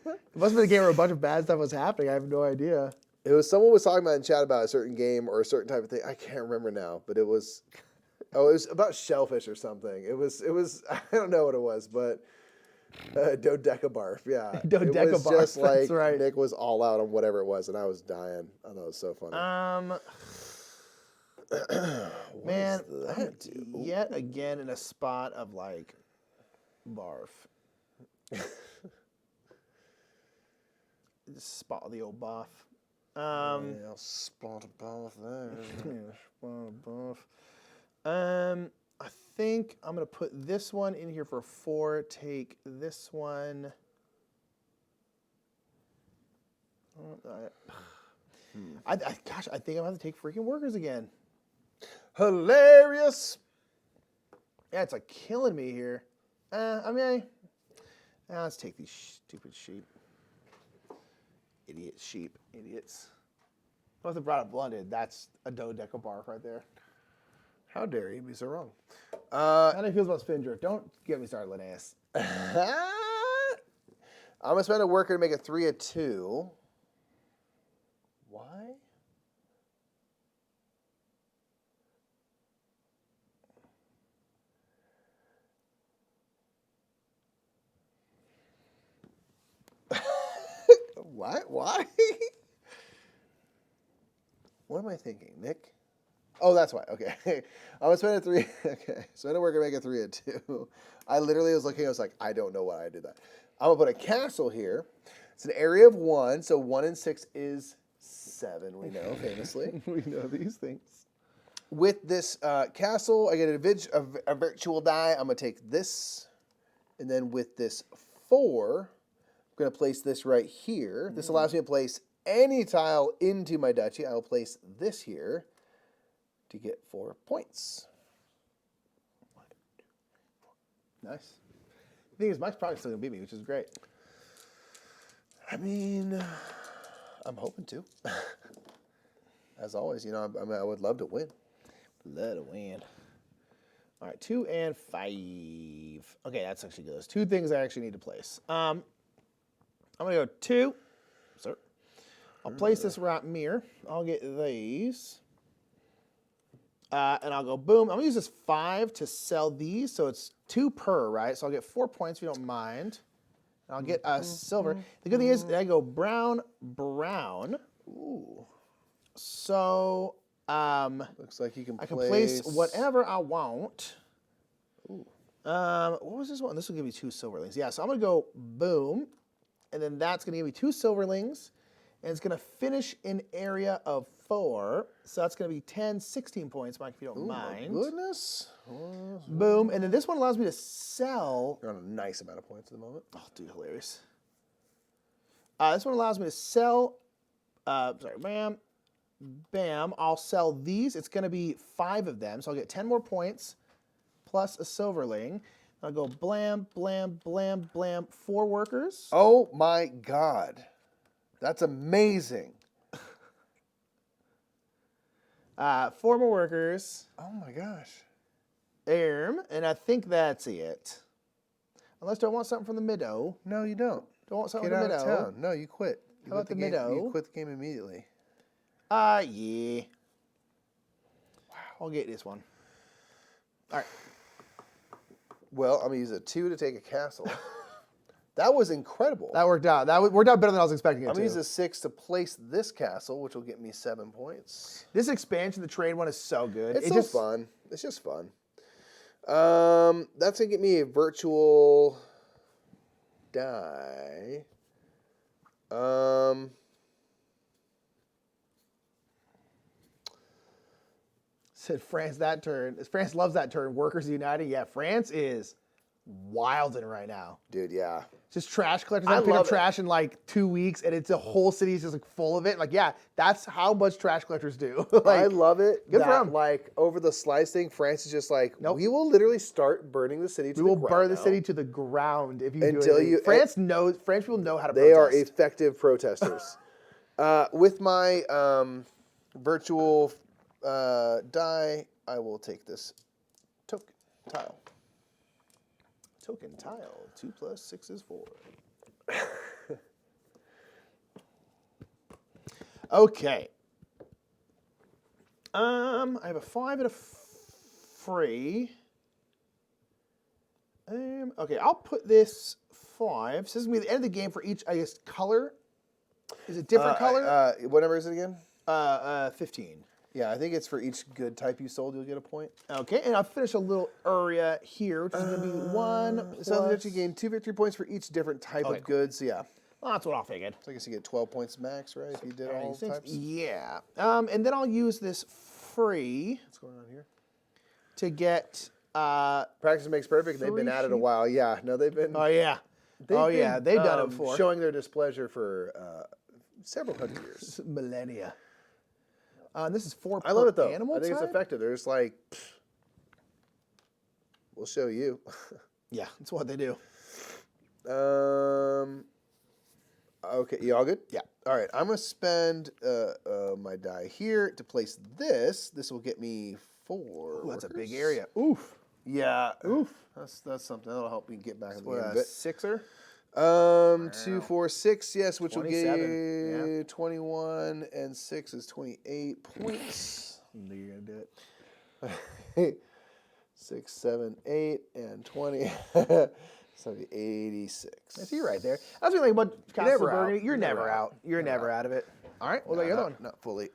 It must have been a game where a bunch of bad stuff was happening. I have no idea. It was someone was talking about in chat about a certain game or a certain type of thing. I can't remember now, but it was about shellfish or something. It was I don't know what it was, but dodecabarf, yeah. Dodecabarf, It was just like that's right. Nick was all out on whatever it was, and I was dying. I thought it was so funny. Man, that do? yet again in a spot of like barf. Spot of the old buff. Yeah, I'll spot a bath there. Spot of buff. I think I'm gonna put this one in here for 4. Take this one. Gosh, I think I'm gonna have to take freaking workers again. Hilarious. Yeah, it's like killing me here. Let's take these stupid sheep. Idiot sheep. Idiots. Must have brought up blended. That's a dodecabarf right there. How dare you be so wrong? How do you feel about Spindrift? Don't get me started, Linnaeus. I'm gonna spend a worker to make it 3 of 2. Why? What? Why? What am I thinking, Nick? Oh, that's why. Okay. I'm going to spend a 3. Okay. Spend a worker, make it 3 of 2. I literally was looking, I was like, I don't know why I did that. I'm going to put a castle here. It's an area of 1, so 1 and 6 is 7, we know, famously. We know these things. With this castle, I get a virtual die. I'm going to take this. And then with this 4, I'm going to place this right here. This allows me to place any tile into my duchy. I will place this here to get 4 points. Nice. The thing is, Mike's probably still going to beat me, which is great. I mean, I'm hoping to. As always, you know, I would love to win. Love to win. All right, 2 and 5. Okay, that's actually good. There's 2 things I actually need to place. I'm going to go 2. Sir. I'll place this right mirror. I'll get these. And I'll go boom. I'm going to use this 5 to sell these. So it's 2 per, right? So I'll get 4 points if you don't mind. And I'll get a silver. The good thing is I go brown, brown. Ooh. So Looks like you can I can place whatever I want. Ooh. What was this one? This will give me 2 silverlings. Yeah, so I'm going to go boom. And then that's going to give me 2 silverlings. And it's going to finish in area of 4. So that's going to be 10, 16 points, Mike, if you don't mind. My goodness. Boom. And then this one allows me to sell. You're on a nice amount of points at the moment. Oh, dude, hilarious. This one allows me to sell. Bam. Bam. I'll sell these. It's going to be 5 of them. So I'll get 10 more points plus a silverling. I'll go blam, blam, blam, blam. 4 workers. Oh, my God. That's amazing. 4 more workers. Oh, my gosh. And I think that's it. Unless do I want something from the middle? No, you don't. Do I want something Get from the out of middle? town. No, you quit. You How about quit the game. middle? You quit the game immediately. Yeah. Wow. I'll get this one. All right. Well, I'm going to use a 2 to take a castle. That was incredible. That worked out. That worked out better than I was expecting it I'm to. going to use a 6 to place this castle, which will get me 7 points. This expansion, the trade one, is so good. It's so fun. It's just fun. That's going to get me a virtual die. Said France that turn. France loves that turn. Workers United. Yeah, France is wilding right now. Dude, yeah. Just trash collectors. I pick up trash in like 2 weeks, and it's a whole city is just like full of it. Like, yeah, that's how much trash collectors do. I love it. Good for 'em. Like over the slice thing, France is just like, Nope. we will literally start burning the city to the ground. We will burn the now. city to the ground if you Until do it. you- France people know how to They are protest. effective protesters. With my virtual die, I will take this token tile. Token tile. 2 plus 6 is 4. Okay. I have a 5 and a free. Okay, I'll put this 5. So this is going to be the end of the game for each, I guess, color. Is it different color? What number is it again? 15. Yeah, I think it's for each good type you sold, you'll get a point. Okay, and I'll finish a little area here, which is going to be 1 So that plus... you gain 2 victory points for each different type Okay, of goods. So yeah. Well, that's what I figured. So I guess you get 12 points max, right? If you did all types. Yeah. And then I'll use this free What's going on here? to get... Practice makes perfect. They've been at it a while. Yeah. No, they've been. Oh, yeah. They've done it before. Showing their displeasure for several hundred years. Millennia. This is 4 per I love it though. animal I think type? it's effective. They're just like, we'll show you. Yeah, that's what they do. Okay, you all good? Yeah. All right, I'm gonna spend my die here to place this. This will get me 4. Ooh, that's a big workers. area. Oof. Yeah. Oof. That's something that'll help me get back in the What, game a a bit. 6er? 2, 4, 6, yes, which will get 27, 21, and 6 is 28 points. I knew you were going to do it. 6, 7, 8, and 20. So it'll be 86. I see you right there. That's the thing about Castle never Burgundy. out. You're Never never out. out. You're never out of it. All right, what about your other one? Not fully.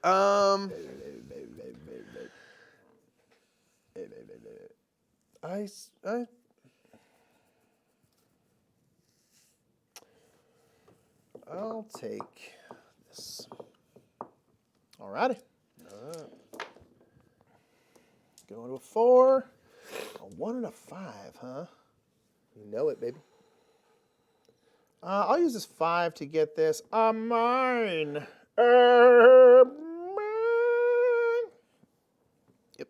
I'll take this. Alrighty. Going to a 4. A 1 and a 5, huh? You know it, baby. I'll use this 5 to get this. Mine. Mine. Yep.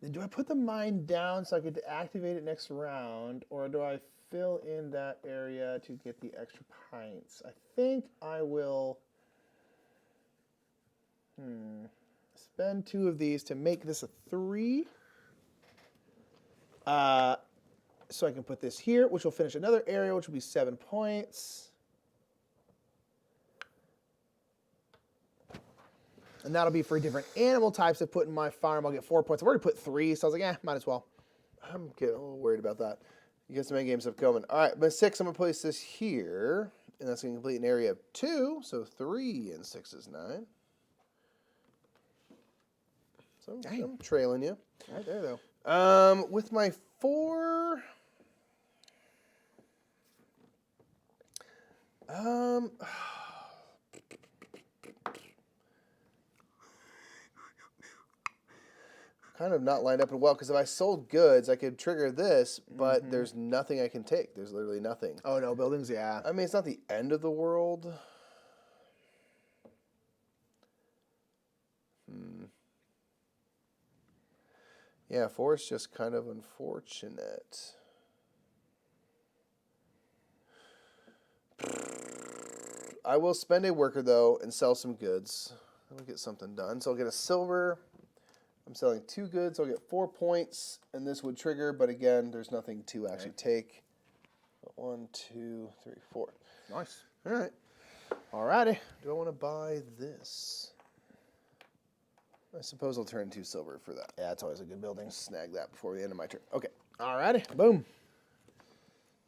Then do I put the mine down so I get to activate it next round, or do I fill in that area to get the extra pints? I think I will spend 2 of these to make this a 3. So I can put this here, which will finish another area, which will be 7 points. And that'll be for different animal types to put in my farm. I'll get 4 points. I've already put 3, so I was like, might as well. I'm getting a little worried about that. You got some end game stuff coming. All right, but 6, I'm going to place this here, and that's going to complete an area of 2. So 3 and 6 is 9. So I'm trailing you. Right there, though. With my 4... kind of not lined up well, because if I sold goods, I could trigger this, but there's nothing I can take. There's literally nothing. Oh, no, buildings, yeah. I mean, it's not the end of the world. Yeah, 4 is just kind of unfortunate. I will spend a worker, though, and sell some goods. I'll get something done. So I'll get a silver. I'm selling 2 goods. I'll get 4 points, and this would trigger. But again, there's nothing to actually take. 1, 2, 3, 4. Nice. All right. Alrighty. Do I want to buy this? I suppose I'll turn 2 silver for that. Yeah, it's always a good building. Snag that before the end of my turn. Okay. Alrighty. Boom.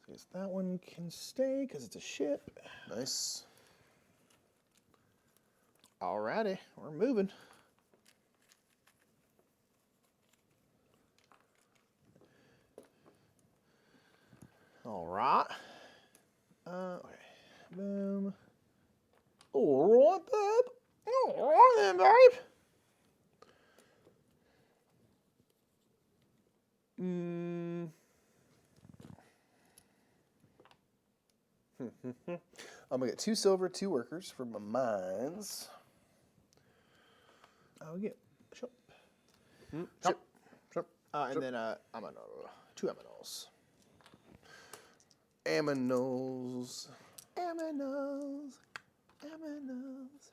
I guess that one can stay because it's a ship. Nice. Alrighty. We're moving. All right. Okay. Boom. All right, babe. All right then, babe. I'm going to get 2 silver, 2 workers for my mines. I'll get shop. Ship. Ship. And then I'm 2 aminos. Aminos. Aminos. Aminos.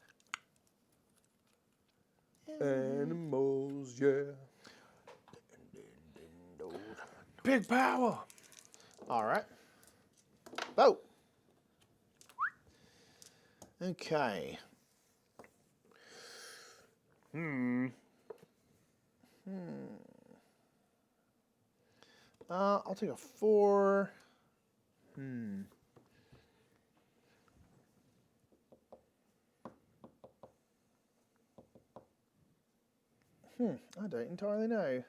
Animals, yeah. Big power. All right. Vote. Okay. I'll take a 4. I don't entirely know.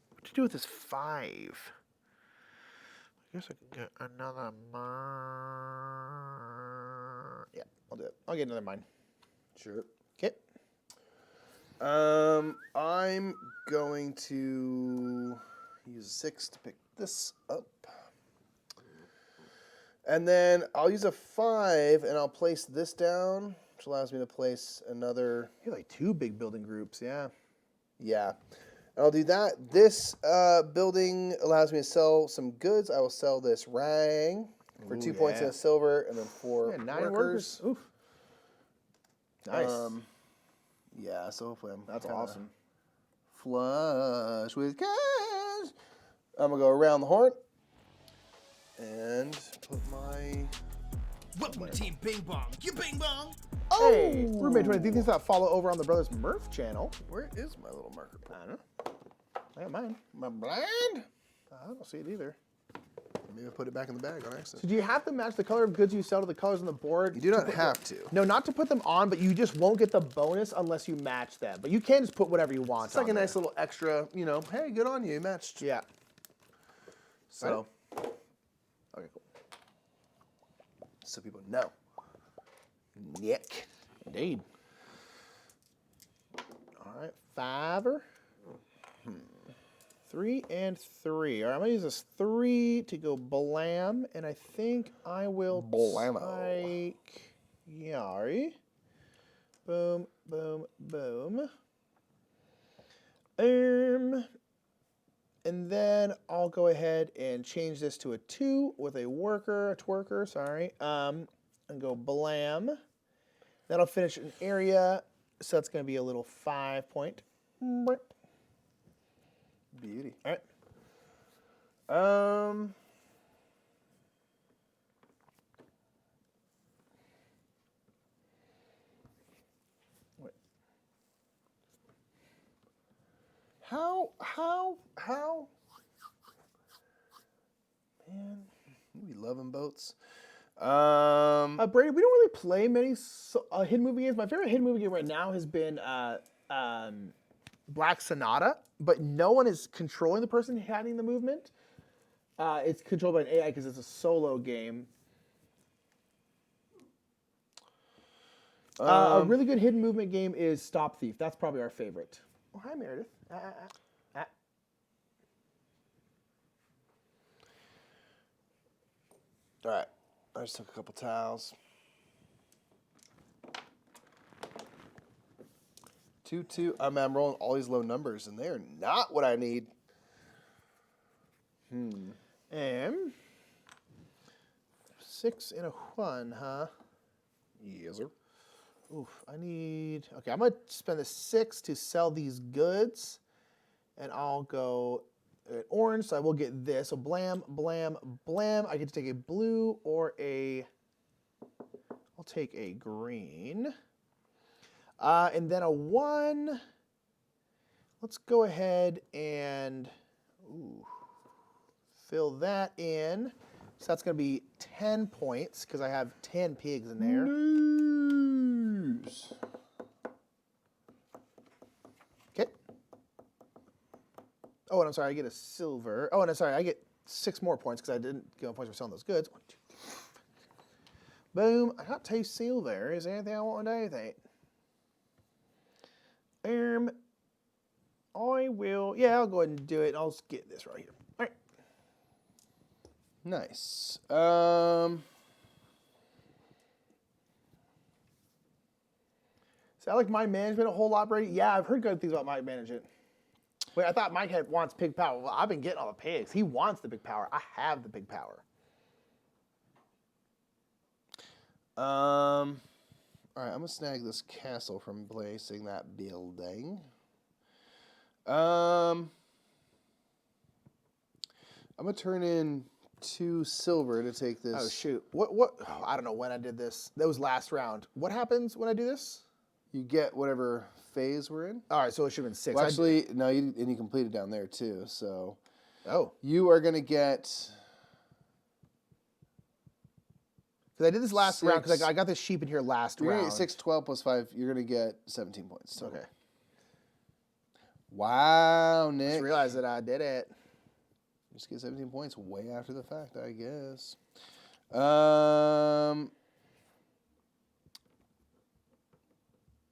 What to do with this 5? I guess I can get another mine. Yeah, I'll do it. I'll get another mine. Sure. Okay. I'm going to use a 6 to pick this up. And then I'll use a 5 and I'll place this down, which allows me to place another. You have like 2 big building groups, yeah. Yeah. And I'll do that. This building allows me to sell some goods. I will sell this rang for 2 points and a silver, and then 4 9 workers. Oof. Nice. Yeah, so hopefully That's awesome. Flush with cash. I'm going to go around the horn and put my... Welcome to Team Bing Bong. You Bing Bong! Hey, roommate 20. Do you think that follow over on the Brothers Murph channel? Where is my little marker? I don't know. I got mine. My blind? I don't see it either. Maybe I put it back in the bag on accident. So do you have to match the color of goods you sell to the colors on the board? You do not have to. No, not to put them on, but you just won't get the bonus unless you match them. But you can just put whatever you want. It's like a nice little extra, hey, good on you, you matched. Yeah. So, Okay, cool. So people know. Nick. Indeed. All right, fiver. 3 and 3. All right, I'm gonna use this 3 to go blam, and I think I will Blammo. take Yari. Boom, boom, boom. And then I'll go ahead and change this to a 2 with a twerker, sorry. And go blam. That'll finish an area, so that's gonna be a little 5-point. Beauty. All right. Wait. How? Man. We loving boats. Brady, we don't really play many hidden movie games. My favorite hidden movie game right now has been Black Sonata, but no one is controlling the person having the movement. It's controlled by an AI because it's a solo game. A really good hidden movement game is Stop Thief. That's probably our favorite. Oh, hi, Meredith. All right. I just took a couple towels. 2-2. I'm rolling all these low numbers, and they are not what I need. And 6 and a 1, huh? Yes, sir. Oof, okay, I'm going to spend the 6 to sell these goods, and I'll go orange, so I will get this. So blam, blam, blam. I get to take a blue or I'll take a green. And then a 1. Let's go ahead and fill that in. So that's going to be 10 points because I have 10 pigs in there. Okay. Oh, and I'm sorry, I get a silver. Oh, and I'm sorry, I get 6 more points because I didn't get points for selling those goods. 1, 2, 3. Boom. I got 2 silver. Is there anything I want to do with it? I'll go ahead and do it. I'll just get this right here. All right. Nice. So I like mind management a whole lot, Brady. Yeah, I've heard good things about mind management. Wait, I thought Mike wants pig power. Well, I've been getting all the pigs. He wants the big power. I have the big power. All right, I'm gonna snag this castle from placing that building. I'm gonna turn in 2 silver to take this. Oh shoot! What? Oh, I don't know when I did this. That was last round. What happens when I do this? You get whatever phase we're in. All right, so it should have been 6. Well, actually, no, you completed down there too. So, Oh, you are gonna get. because I did this last round because 6. I got this sheep in here last You're gonna round. get 6, 12 plus 5. You're gonna get 17 points. So. Okay. Wow, Nick. Just realized that I did it. Just get 17 points way after the fact, I guess.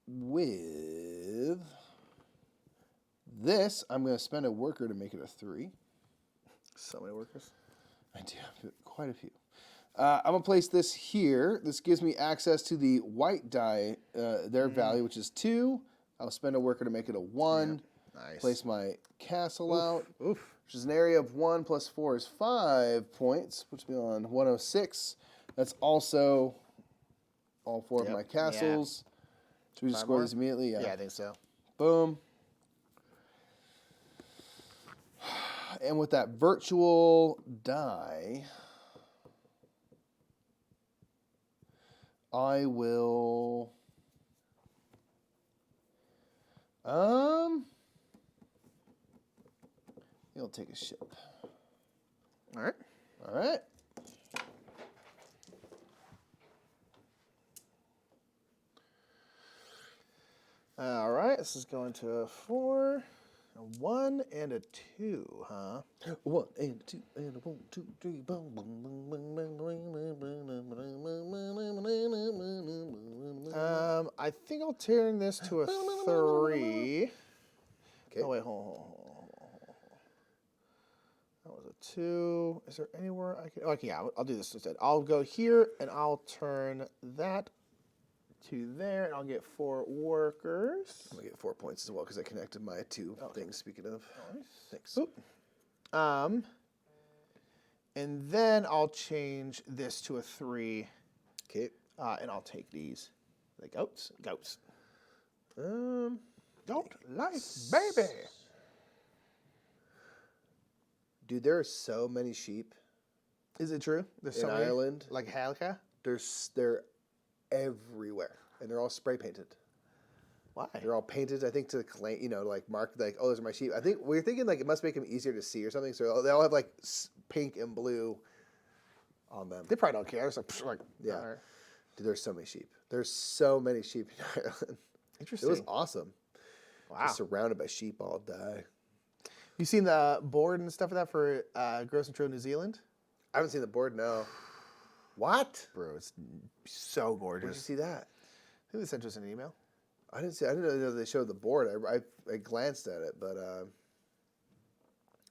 With this, I'm going to spend a worker to make it a 3. So many workers. I do have quite a few. I'm going to place this here. This gives me access to the white die, their value, which is 2. I'll spend a worker to make it a 1. Yeah. Nice. Place my castle out. Oof. Which is an area of 1 plus 4 is 5 points. Puts me on 106. That's also all 4 of my castles. Should we just 5 score more? these immediately? Yeah. Yeah, I think so. Boom. And with that virtual die, I will... He'll take a ship. All right. All right. All right. This is going to a 4. A 1 and a 2, huh? 1 and a 2 and a 1, 2, 3, boom, I think I'll turn this to a 3. Okay. Oh, wait, hold on. That was a 2. Is there anywhere I can... Okay, yeah, I'll do this instead. I'll go here, and I'll turn that to there, and I'll get 4 workers. I'm going to get 4 points as well because I connected my 2 things, speaking of. Thanks. Oop. And then I'll change this to a 3, Okay. and I'll take these. The goats. Don't Life, baby. Dude, there are so many sheep Is it true? There's in so many, Ireland. like Halka? They're everywhere, and they're all spray painted. Why? They're all painted, I think, to claim, like mark, like, oh, those are my sheep. I think we're thinking like it must make them easier to see or something. So they all have like pink and blue on them. They probably don't care. It's like Yeah. all right. Dude, there's so many sheep. There's so many sheep in Ireland. Interesting. It was awesome. Wow. Just surrounded by sheep all day. You seen the board and stuff of that for Gross and True New Zealand? I haven't seen the board, no. What? Bro, it's so gorgeous. Where'd you see that? I think they sent us an email. I didn't know they showed the board. I glanced at it, but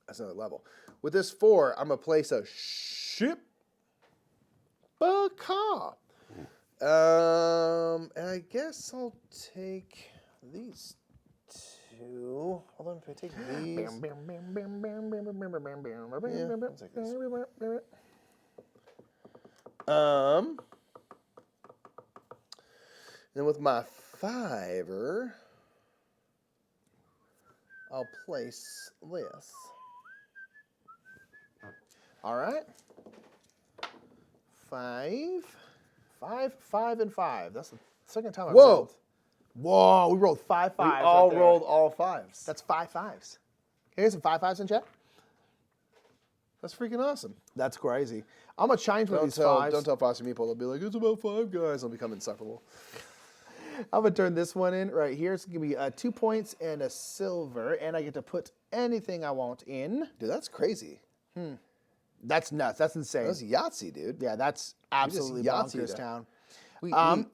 that's another level. With this 4, I'm gonna place a ship a car. And I guess I'll take these 2. Hold on, if I take these. Bam, bam, bam, bam, bam, bam, bam, bam, bam, bam, bam, Yeah, bam, I'll take this. bam. Then with my 5er, I'll place this. All right. 5. 5 and 5. That's the second time I've Whoa. rolled. Whoa, we rolled 5 5s. We all right there. rolled all 5s. That's 5 5s. Here's some 5 5s in chat. That's freaking awesome. That's crazy. I'm gonna change one of these 5s. Don't tell Foster Meeple. They'll be like, it's about 5 guys. They'll become insufferable. I'm gonna turn this one in right here. It's gonna be 2 points and a silver, and I get to put anything I want in. Dude, that's crazy. That's nuts. That's insane. That's Yahtzee, dude. Yeah, that's absolutely Yahtzee bonkers that. town. We I'm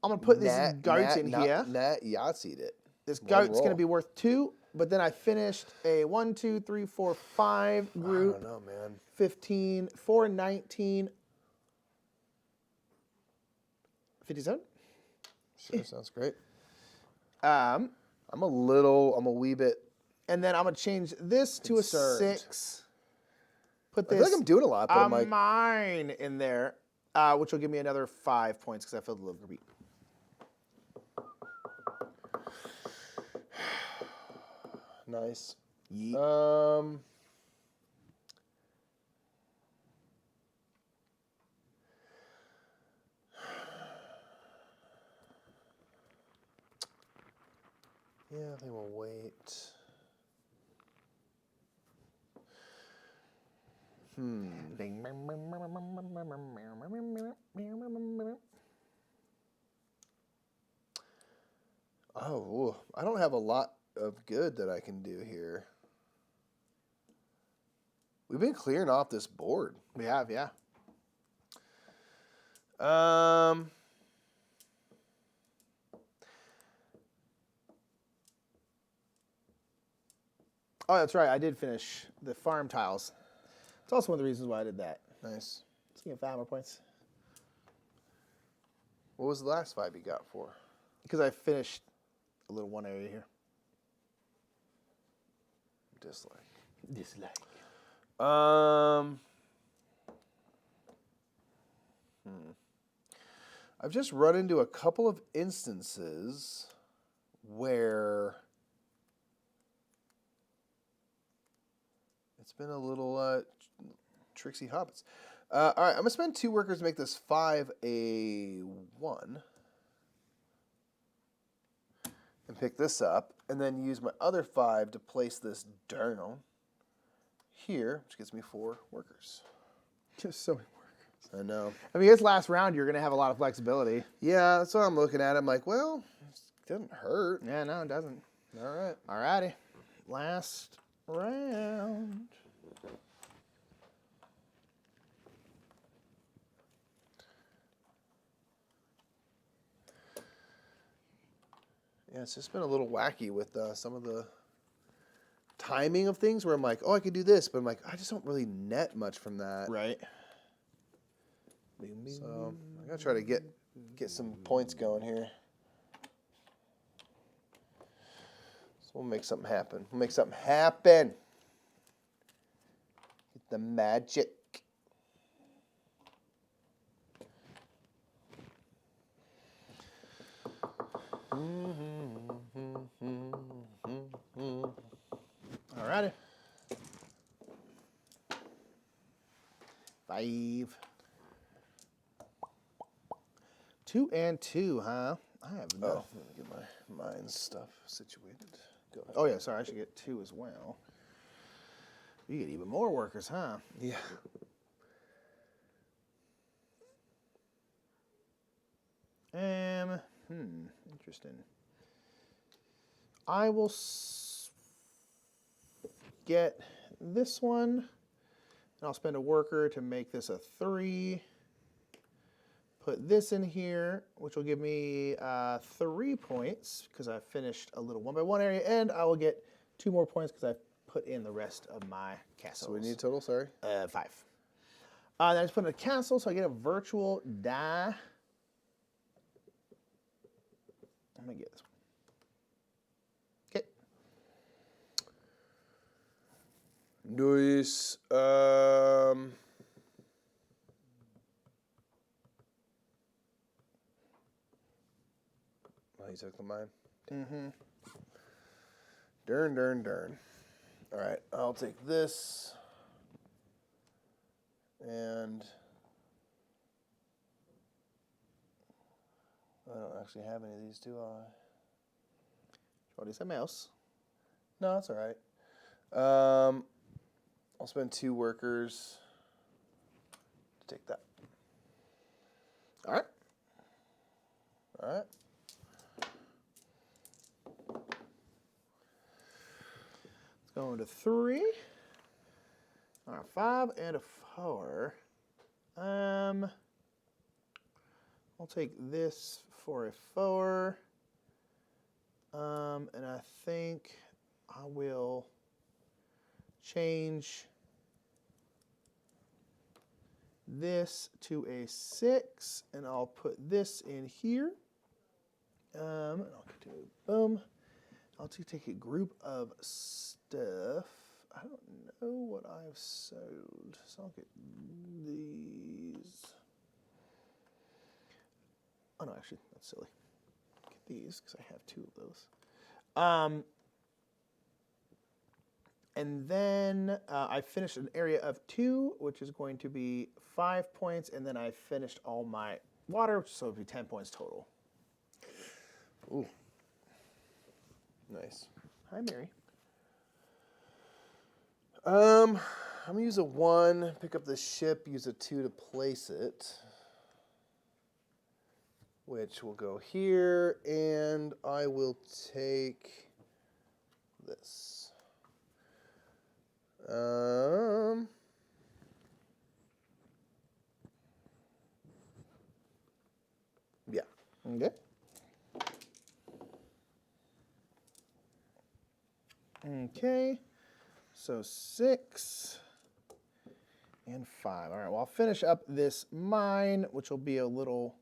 gonna put this goat in here. Nat Yahtzeed it. This One goat's roll. gonna be worth 2, but then I finished a 1, 2, 3, 4, 5 I group. don't know, man. 15, 4, 19, 57. Sure, sounds great. Um, I'm a wee bit. and then I'm gonna change this to a Concerned. 6. Put I feel this like I'm doing a lot, but I'm like, mine in there, which will give me another 5 points because I filled a little beat. nice. Yeet. Yeah, they will wait. Oh, ooh, I don't have a lot of good that I can do here. We've been clearing off this board. We have, yeah. Oh, that's right. I did finish the farm tiles. It's also one of the reasons why I did that. Nice. Let's get 5 more points. What was the last 5 you got for? Because I finished a little one area here. Dislike. Dislike. I've just run into a couple of instances where it's been a little tricksy hobbits. All right, I'm going to spend 2 workers to make this 5 a 1. And pick this up, and then use my other 5 to place this down here, which gets me 4 workers. Just so many workers. I know. I mean, this last round, you're going to have a lot of flexibility. Yeah, that's what I'm looking at. I'm like, well, it doesn't hurt. Yeah, no, it doesn't. All right. Alrighty. last round. Yeah, it's just been a little wacky with some of the timing of things where I'm like, oh, I could do this, but I'm like, I just don't really net much from that. Right. So I gotta try to get some points going here. So we'll make something happen. We'll make something happen. Get the magic. Alrighty. 5. 2 and 2, huh? I have Oh, enough. let me get my mind stuff situated. Go ahead. Oh, yeah, sorry, I should get 2 as well. You get even more workers, huh? Yeah. Interesting. I will get this one, and I'll spend a worker to make this a 3. Put this in here, which will give me 3 points because I finished a little 1x1 area, and I will get 2 more points because I put in the rest of my castles. So we need a total, sorry? 5. Then I just put in a castle, so I get a virtual die. I'm gonna get this one. Okay. Nice. Oh, you took the mine. Mm-hmm. Darn. All right, I'll take this. And I don't actually have any of these, do I? Try to do something else. No, that's all right. I'll spend 2 workers to take that. All right. All right. Let's go into 3. All right, 5 and a 4. I'll take this for a 4. And I think I will change this to a 6, and I'll put this in here. And I'll continue. Boom. I'll take a group of stuff. I don't know what I've sold, so I'll get these. Oh no, actually, that's silly. Get these because I have 2 of those. And then I finished an area of 2, which is going to be 5 points, and then I finished all my water, so it'll be 10 points total. Ooh. Nice. Hi, Mary. I'm gonna use a 1, pick up the ship, use a 2 to place it. Which will go here, and I will take this. Yeah. Okay. Okay. So 6 and 5. All right, well, I'll finish up this mine, which will be a little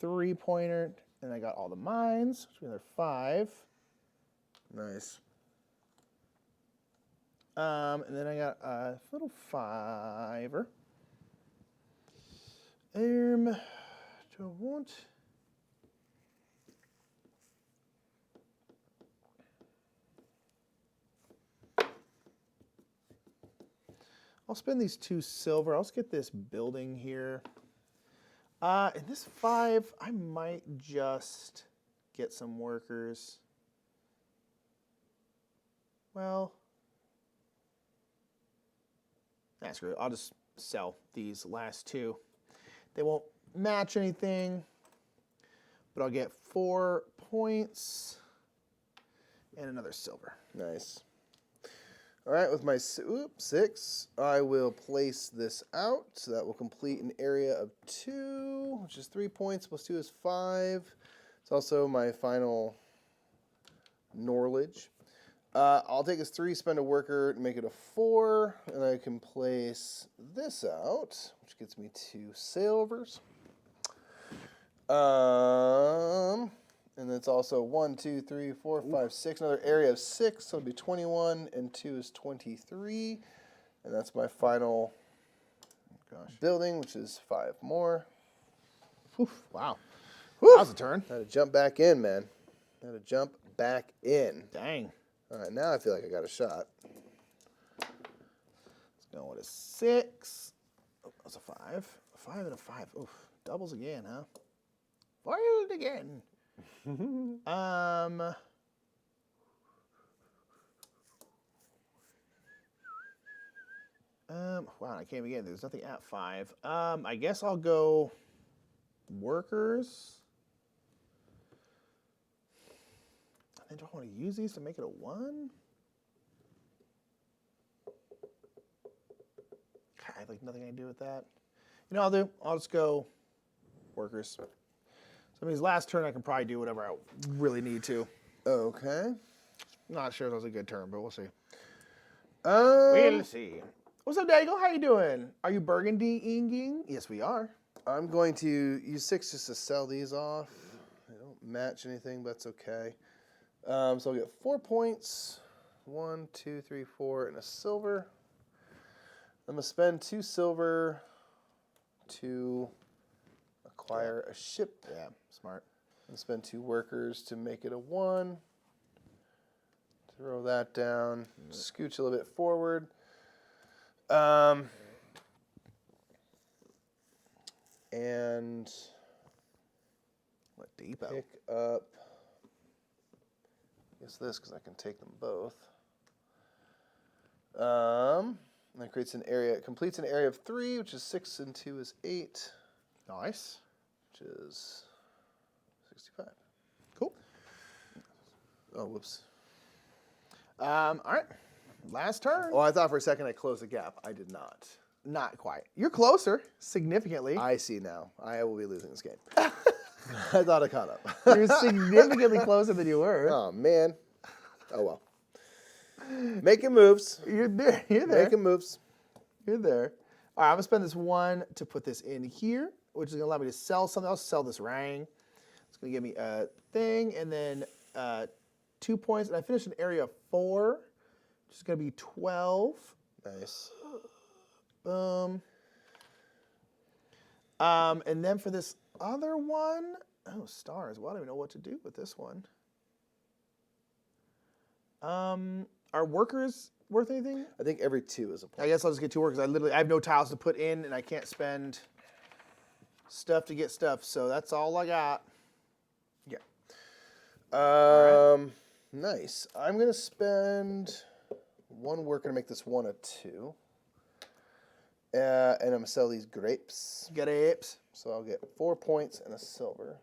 3-pointer, and I got all the mines, which means they're 5. Nice. And then I got a little 5er. Do I want? I'll spend these 2 silver. I'll just get this building here. And this 5, I might just get some workers. Well, nah, screw it. I'll just sell these last 2. They won't match anything, but I'll get 4 points and another silver. Nice. All right, with my 6, I will place this out. So that will complete an area of 2, which is 3 points. Plus 2 is 5. It's also my final knowledge. I'll take this 3, spend a worker, make it a 4, and I can place this out, which gets me 2 silvers. And it's also 1, 2, 3, 4, 5, 6. Another area of 6, so it'll be 21, and 2 is 23. And that's my final building, which is 5 more. Oof, wow. That was a turn. Had to jump back in, man. Had to jump back in. Dang. All right, now I feel like I got a shot. Let's go with a 6. Oh, that's a 5. A 5 and a 5. Oof. Doubles again, huh? Foiled again. Wow, I came again. There's nothing at 5. I guess I'll go workers. I don't want to use these to make it a 1. God, I have like nothing I can do with that. You know, I'll just go workers. So I mean, his last turn I can probably do whatever I really need to. Okay. Not sure if that was a good turn, but we'll see. We'll see. What's up, Dago? How you doing? Are you Burgundy-inging? Yes, we are. I'm going to use 6 just to sell these off. They don't match anything, but that's okay. So I'll get 4 points. 1, 2, 3, 4, and a silver. I'm going to spend 2 silver to acquire a ship. Yeah, smart. And spend 2 workers to make it a 1. Throw that down. Scooch a little bit forward. And What depot? pick up, I guess this, because I can take them both. And that creates an area, it completes an area of 3, which is 6 and 2 is 8, Nice. which is 65. Cool. Oh, whoops. All right. Last turn. Oh, I thought for a second I closed the gap. I did not. Not quite. You're closer, significantly. I see now. I will be losing this game. I thought I caught up. You're significantly closer than you were. Oh, man. Oh, well. Making moves. You're there. You're there. Making moves. You're there. All right, I'm going to spend this 1 to put this in here, which is going to allow me to sell something else. Sell this ring. It's going to give me a thing, and then 2 points. And I finished an area of 4, which is going to be 12. Nice. Boom. And then for this other one, oh, stars. Well, I don't even know what to do with this one. Are workers worth anything? I think every 2 is a point. I guess I'll just get 2 workers. I have no tiles to put in, and I can't spend stuff to get stuff. So that's all I got. Yeah. right. Nice. I'm going to spend 1 worker to make this 1 a 2. And I'm going to sell these grapes. Grapes. So I'll get 4 points and a silver.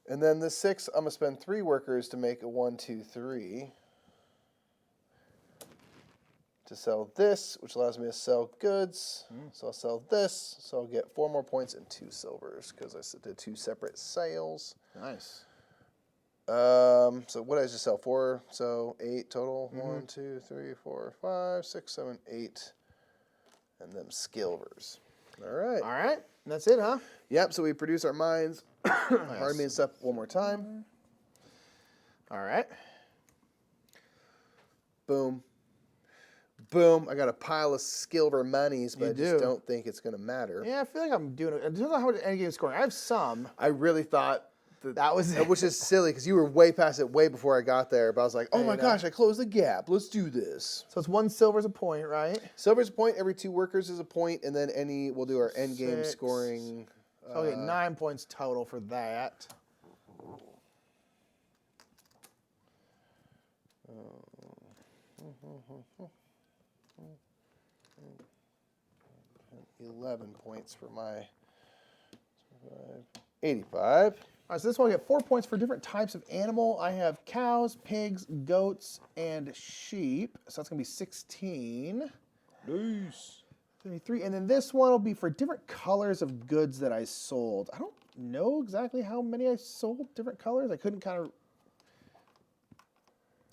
And then the 6, I'm going to spend 3 workers to make a 1, 2, 3. To sell this, which allows me to sell goods. So I'll sell this. So I'll get 4 more points and 2 silvers because I did 2 separate sales. Nice. So what did I just sell? 4, so 8 total. 1, 2, 3, 4, 5, 6, 7, 8. And them skilvers. All right. All right. That's it, huh? Yep, so we produce our mines. Pardon me and stuff one more time. All right. Boom. Boom. I got a pile of skilver monies, but You I just do. don't think it's going to matter. Yeah, I feel like I'm doing it. I don't know how to end game scoring. I have some. I really thought That was it. which is silly because you were way past it way before I got there. But I was like, oh my know. gosh, I closed the gap. Let's do this. So it's 1 silver's a point, right? Silver's a point. Every 2 workers is a point, and then we'll do our end game 6. scoring. So I'll get 9 points total for that. 11 points for my 85. All right, so this one I get 4 points for different types of animal. I have cows, pigs, goats, and sheep. So that's going to be 16. Nice. 33. And then this one will be for different colors of goods that I sold. I don't know exactly how many I sold, different colors. I couldn't kind of...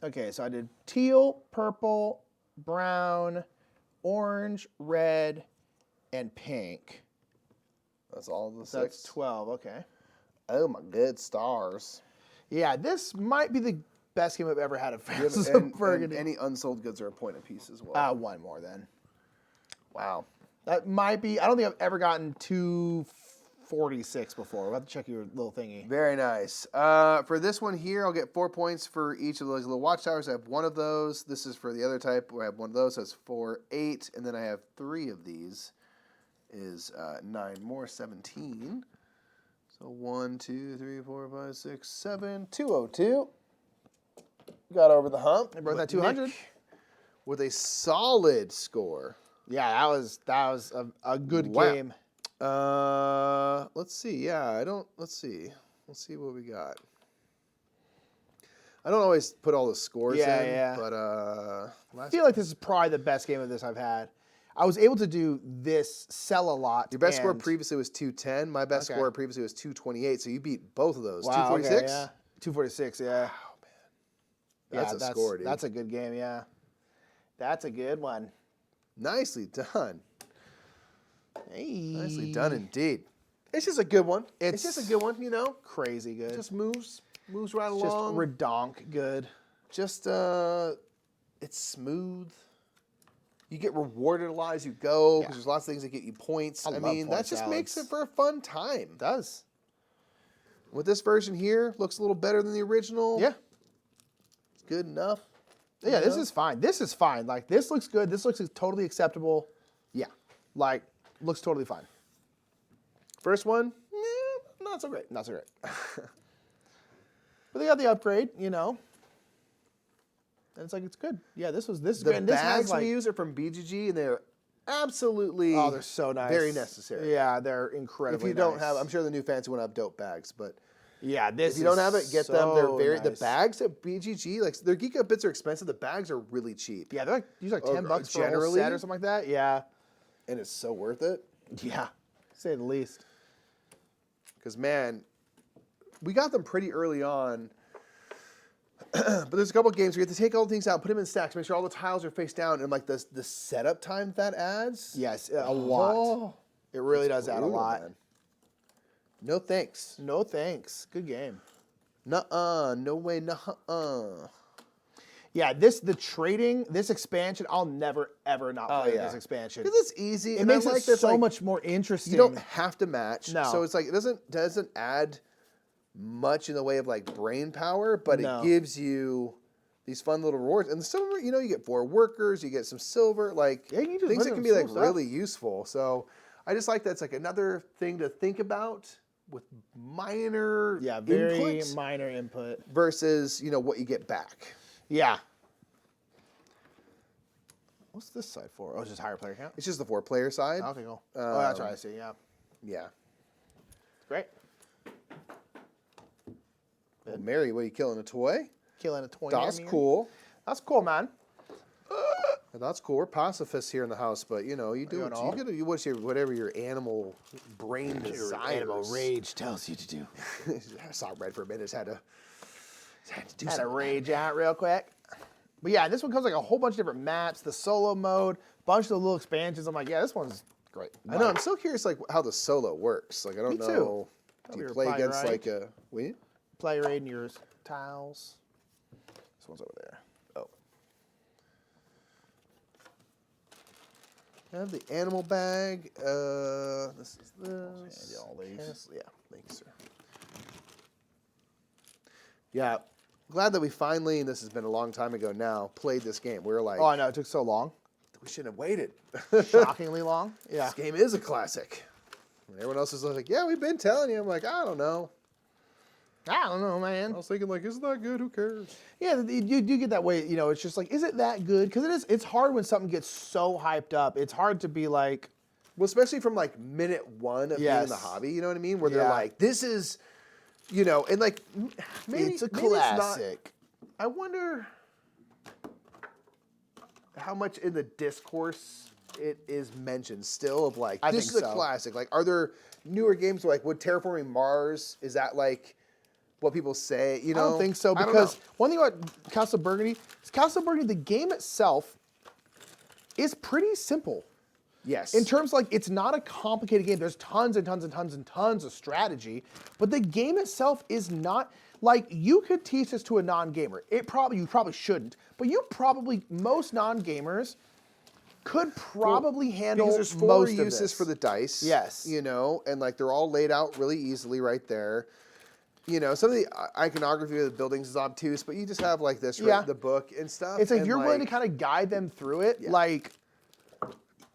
Okay, so I did teal, purple, brown, orange, red, and pink. That's all the So six. that's 12, okay. Oh my good stars. Yeah, this might be the best game I've ever had at Fastest And Burgundy. any unsold goods are a point apiece as well. One more then. Wow. That might be, I don't think I've ever gotten 246 before. We'll have to check your little thingy. Very nice. For this one here, I'll get 4 points for each of those little watchtowers. I have one of those. This is for the other type where I have one of those. So it's 4, 8. And then I have 3 of these. Is 9 more, 17. So 1, 2, 3, 4, 5, 6, 7, 202. Got over the hump. I broke that With 200. Nick with a solid score. Yeah, that was a good Wow. game. Let's see. Yeah, let's see. Let's see what we got. I don't always put all the scores Yeah, in, yeah. but I feel like this is probably the best game of this I've had. I was able to do this, sell a lot. your best score and- previously was 210. My best Okay. score previously was 228. So you beat both of those. Wow, 246. okay, yeah. 246, yeah. That's Yeah, a score, dude. That's a good game, yeah. That's a good one. Nicely done. Hey. Nicely done indeed. It's just a good one. It's It's just a good one, you know. Crazy good. Just moves right It's along. just redonk good. Just it's smooth. You get rewarded a lot as you go because Yeah. there's lots of things that get you points. I I love mean, that point just makes it salads. for a fun time. It does. With this version here, looks a little better than the original. Yeah. It's good enough. Yeah, you this know? is fine. This is fine. Like, this looks good. This looks totally acceptable. Yeah. Like, looks totally fine. First one, not so great. Not so great. But they got the upgrade, you know. And it's like, it's good. Yeah, this is The good. And this bags has, like, we use are from BGG, and they're absolutely oh, they're so nice. very necessary. Yeah, they're If incredibly you don't nice. have, I'm sure the new fancy one have dope bags, but Yeah, this if you don't have it, get them. They're very the nice. bags at BGG, like their Geek Up bits are expensive. The bags are really cheap. Yeah, they're like usually like Or $10 for a whole generally? set or something like that. Yeah. And it's so worth it. Yeah. To say the least. Because, man, we got them pretty early on. But there's a couple of games where you have to take all the things out, put them in stacks, make sure all the tiles are face down, and like the setup time that adds. Yes, a lot. Oh, It really it's does add a brutal, lot. man. No thanks. No thanks. Good game. Nuh-uh. No way. Nuh-uh. Yeah, this expansion, I'll never ever not play this expansion. Because it's easy. It and makes I like it this, so like, much more interesting. You don't have to match. No. So it's like it doesn't add much in the way of like brain power, but No. it gives you these fun little rewards. And some of it, you get 4 workers, you get some silver, like Yeah, you can just things put that in can be some like stuff. really useful. So I just like that's like another thing to think about with minor Yeah, very input minor input. versus what you get back. Yeah. What's this side for? Oh, it's just higher player count? It's just the 4-player side. Okay, cool. Oh, that's right. I see. Yeah. Yeah. Great. Well, Mary, what are you killing, a toy? Killing a 20. That's cool. That's cool, man. That's cool. We're pacifists here in the house, but you do Going what all? you gotta do. Whatever your animal brain desires. rage tells you to do. I saw red for a minute. Had to do Had to something. rage out real quick. But yeah, this one comes like a whole bunch of different maps, the solo mode, bunch of the little expansions. I'm like, yeah, this one's great. I know. I'm still curious, like how the solo works. Like I don't Me too. know. Thought Do we you were play playing against right. like a? We? Player aid in your tiles. This one's over there. Oh. I have the animal bag. This is this. Yeah, all these. Yes, yeah, thanks, sir. Yeah, glad that we finally, and this has been a long time ago now, played this game. We were like, Oh, I know. It took so long. we shouldn't have waited. Shockingly long. Yeah. This game is a classic. And everyone else is like, yeah, we've been telling you. I'm like, I don't know. I don't know, man. I was thinking, like, isn't that good? Who cares? Yeah, you do get that way. It's just like, is it that good? Because it's hard when something gets so hyped up. It's hard to be like, Well, especially from like minute one of being in the Yes. hobby, you know what I mean? Where they're Yeah. like, this is and like maybe it's a maybe it's not- classic. I wonder how much in the discourse it is mentioned still of like I this think is a so. classic. Like, are there newer games like would Terraforming Mars? Is that like what people say? I don't think so, I don't because know. one thing about Castle Burgundy is Castle Burgundy, the game itself is pretty simple. Yes. In terms like it's not a complicated game. There's tons and tons and tons and tons of strategy, but the game itself is not like you could teach this to a non-gamer. You probably shouldn't, but most non-gamers could probably handle because there's four most of uses this. for the dice. Yes. And like they're all laid out really easily right there. Some of the iconography of the buildings is obtuse, but you just have like this, right? Yeah. The book and stuff. It's like if and, you're willing to kind of guide them through it, like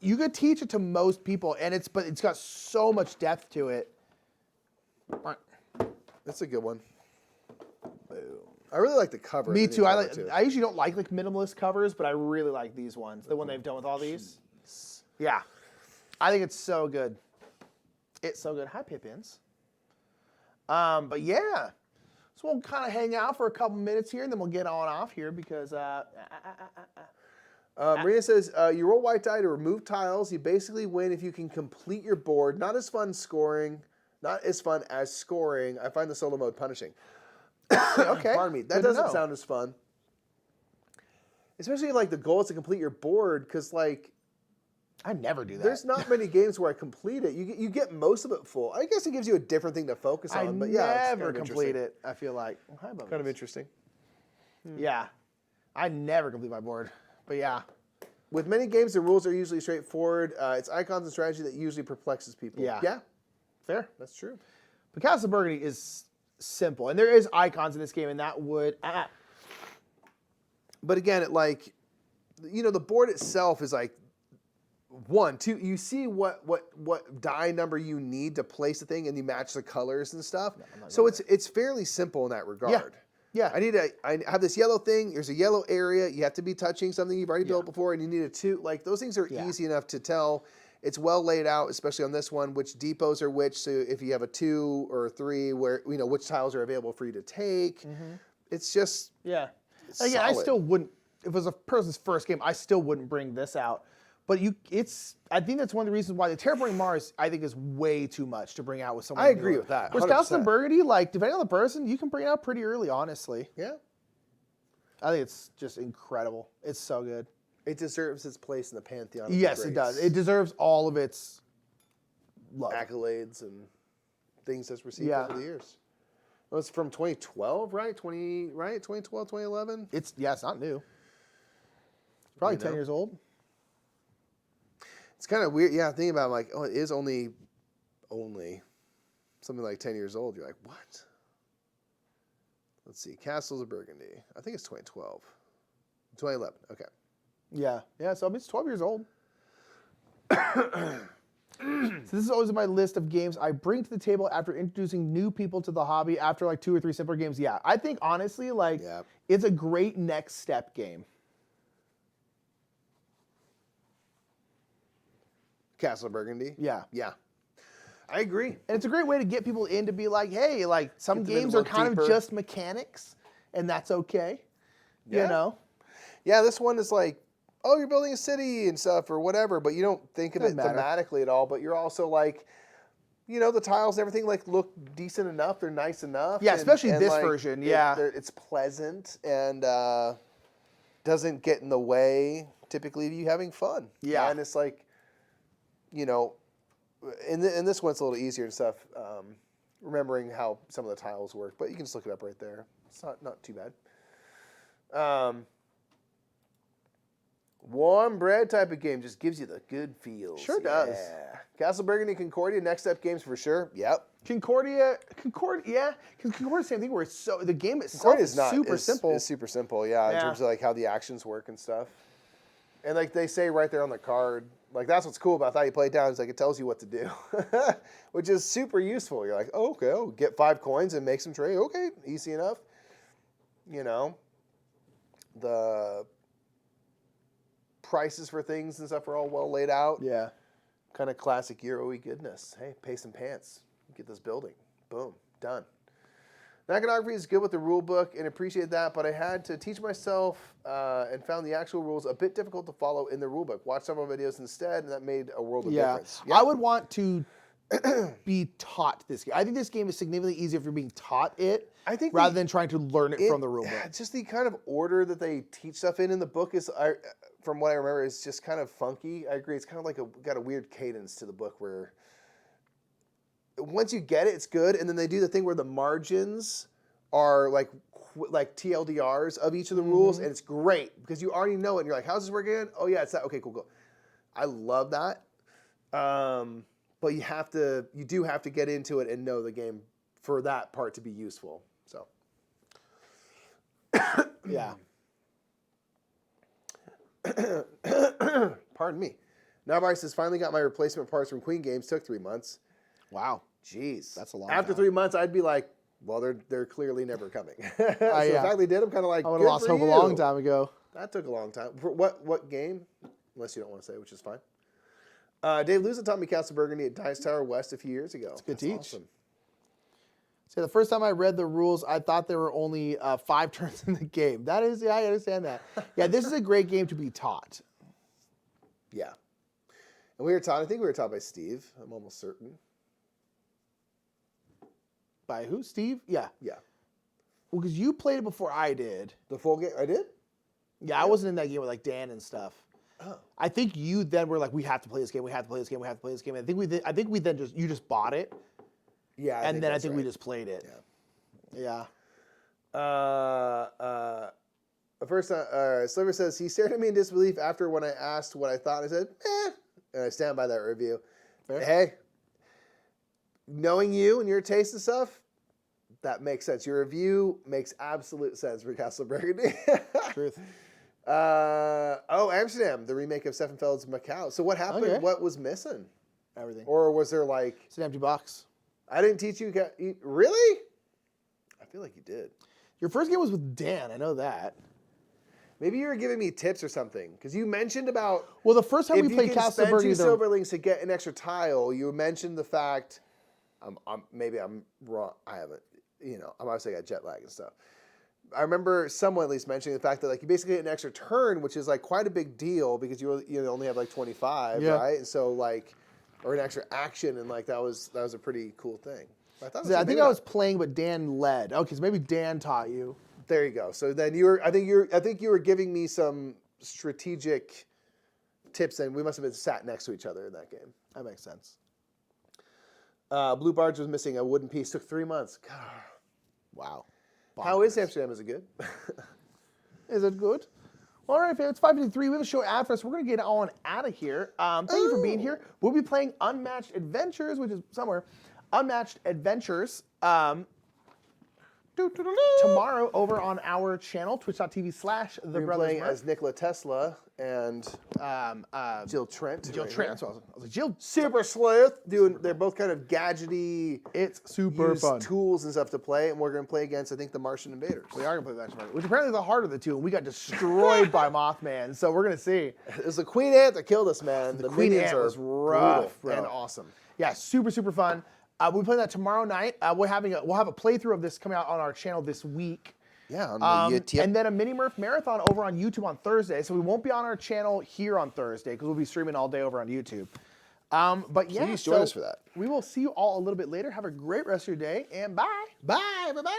you could teach it to most people, but it's got so much depth to it. That's a good one. I really like the cover. Me the new too. cover, I usually don't like minimalist covers, but I really like these ones. The one they've done with all these. Yeah, I think it's so good. It's so good. Hi, Pippins. But yeah, so we'll kind of hang out for a couple minutes here, and then we'll get on off here because. Marina says, you roll white die to remove tiles. You basically win if you can complete your board. Not as fun as scoring. I find the solo mode punishing. Okay. Pardon me. That Good to doesn't know. sound as fun. Especially like the goal is to complete your board because like I never do that. there's not many games where I complete it. You get most of it full. I guess it gives you a different thing to focus on. But yeah, it's never kind of complete interesting. it. I feel like hi, Bubbles. Kind of interesting. Yeah, I never complete my board. But yeah, With many games, the rules are usually straightforward. It's icons and strategy that usually perplexes people. Yeah. Yeah, fair. that's true. But Castle Burgundy is simple, and there is icons in this game, and that would. But again, the board itself is like 1, 2. You see what die number you need to place the thing, and you match the colors and stuff. So it's fairly simple in that regard. Yeah. I have this yellow thing. There's a yellow area. You have to be touching something you've already built before, and you need a 2. Like those things are easy enough to tell. It's well laid out, especially on this one, which depots are which. So if you have a 2 or a 3, where which tiles are available for you to take. It's just Yeah. Again, I solid. still wouldn't. If it was a person's first game, I still wouldn't bring this out. But I think that's one of the reasons why the Terraforming Mars, I think, is way too much to bring out with someone. I agree with that, Whereas Castle 100%. Burgundy, like depending on the person, you can bring it out pretty early. Honestly, yeah. I think it's just incredible. It's so good. It deserves its place in the pantheon. Of the Yes, it does. greats. It deserves all of its love. Accolades and things that's received Yeah. over the years. Well, it's from 2012, right? 2012, 2011. It's not new. It's probably 10 know? years old. It's kind of weird. Yeah, thinking about it, like, it is only something like 10 years old. You're like, what? Let's see. Castles of Burgundy. I think it's 2012. 2011. Okay. Yeah. So I mean, it's 12 years old. So this is always on my list of games I bring to the table after introducing new people to the hobby after like 2 or 3 simpler games. Yeah, I think honestly, it's a great next step game. Castle of Burgundy. Yeah. Yeah. I agree. And it's a great way to get people in to be like, hey, like some Get them in a games are little kind deeper. of just mechanics, and that's okay. Yeah. You know? Yeah, this one is like, oh, you're building a city and stuff or whatever, but you don't think of it Doesn't matter. thematically at all. But you're also like, the tiles and everything like look decent enough. They're nice enough. Yeah, and- especially and, this like, version, yeah. It's pleasant and doesn't get in the way typically of you having fun. Yeah. And it's like, in this one it's a little easier and stuff, remembering how some of the tiles work. But you can just look it up right there. It's not too bad. Warm bread type of game just gives you the good feels. Sure does. Yeah. Castle Burgundy, Concordia, next step games for sure. Yep. Concordia, yeah. Because Concordia, same thing where it's the game itself Concordia is super simple. It's super simple, yeah, in Yeah. terms of like how the actions work and stuff. And like they say right there on the card, like that's what's cool about how you play it down. It's like it tells you what to do, which is super useful. You're like, oh, okay, get 5 coins and make some trade. Okay, easy enough. The prices for things and stuff are all well laid out. Yeah. Kind of classic Euro-y goodness. Hey, pay some pants. Get this building. Boom. Done. Iconography is good with the rule book and appreciate that, but I had to teach myself and found the actual rules a bit difficult to follow in the rule book. Watch several videos instead, and that made a world of difference. I would want to be taught this game. I think this game is significantly easier if you're being taught it rather than trying to learn it from the rule book. Just the kind of order that they teach stuff in the book is, from what I remember, is just kind of funky. I agree. It's kind of like got a weird cadence to the book where once you get it, it's good. And then they do the thing where the margins are like TLDRs of each of the rules, and it's great because you already know it. And you're like, how's this work again? Oh yeah, it's that. Okay, cool. I love that. But you do have to get into it and know the game for that part to be useful. So, Yeah. Pardon me. Nabar says, finally got my replacement parts from Queen Games. Took 3 months. Wow. Jeez. That's a long After time. 3 months, I'd be like, well, they're clearly never coming. So the yeah. fact they did, I'm kind of like, I would have lost hope a long time ago. That took a long time. For what game? Unless you don't want to say, which is fine. Dave Lewis taught me Castle Burgundy at Dice Tower West a few years ago. It's good That's teach. Awesome. So the first time I read the rules, I thought there were only 5 turns in the game. That is, I understand that. Yeah, this is a great game to be taught. Yeah. And we were taught, I think we were taught by Steve. I'm almost certain. By who? Steve? Yeah. Yeah. Well, because you played it before I did. The full game? I did? Yeah, I wasn't in that game with like Dan and stuff. Oh. I think you then were like, we have to play this game. We have to play this game. We have to play this game. I think we then you just bought it. Yeah. I think we just played it. Yeah. Yeah. First, Sliver says, he stared at me in disbelief after when I asked what I thought. I said, and I stand by that review. Fair. Hey, knowing you and your taste and stuff, that makes sense. Your review makes absolute sense for Castle Burgundy. Truth. Amsterdam, the remake of Steffenfeld's Macau. So what happened? Okay. What was missing? Everything. Or was there like, It's an empty box. I didn't teach you, really? I feel like you did. Your first game was with Dan. I know that. Maybe you were giving me tips or something. Because you mentioned about, Well, the first time if we you played can Castle spend Burgundy, 2 silverlings to get an extra tile, you mentioned the fact, maybe I'm wrong. I haven't, I'm obviously got jet lag and stuff. I remember someone at least mentioning the fact that like you basically get an extra turn, which is like quite a big deal because you only have like 25, right? And so like, or an extra action, and like that was a pretty cool thing. I think I was playing, but Dan led. Okay, so maybe Dan taught you. There you go. So then I think you were giving me some strategic tips, and we must have been sat next to each other in that game. That makes sense. Blue Barge was missing a wooden piece. Took 3 months. God. Wow. How is Amsterdam? Is it good? Is it good? All right, fam, it's 5:53. We have a show after us. We're going to get on out of here. Thank you for being here. We'll be playing Unmatched Adventures, which is somewhere. Unmatched Adventures. Tomorrow over on our channel, twitch.tv/The We're Brothers playing Murph. as Nikola Tesla and Jill Trent. Jill Trent. That's awesome. I was like, Jill, Super Sleuth. They're both kind of gadgety. it's super use fun. tools and stuff to play, and we're going to play against, I think, the Martian invaders. We are going to play Match, which apparently is the harder of the two, and we got destroyed by Mothman, so we're going to see. It was the Queen Ant that killed us, man. The Queen minions Ant are was rough, brutal and bro. awesome. Yeah, super, super fun. We'll be playing that tomorrow night. We'll have a playthrough of this coming out on our channel this week. Yeah, on the And then a mini Murph marathon over on YouTube on Thursday. So we won't be on our channel here on Thursday because we'll be streaming all day over on YouTube. But yeah, Please join us for that. We will see you all a little bit later. Have a great rest of your day, and bye. Bye, everybody.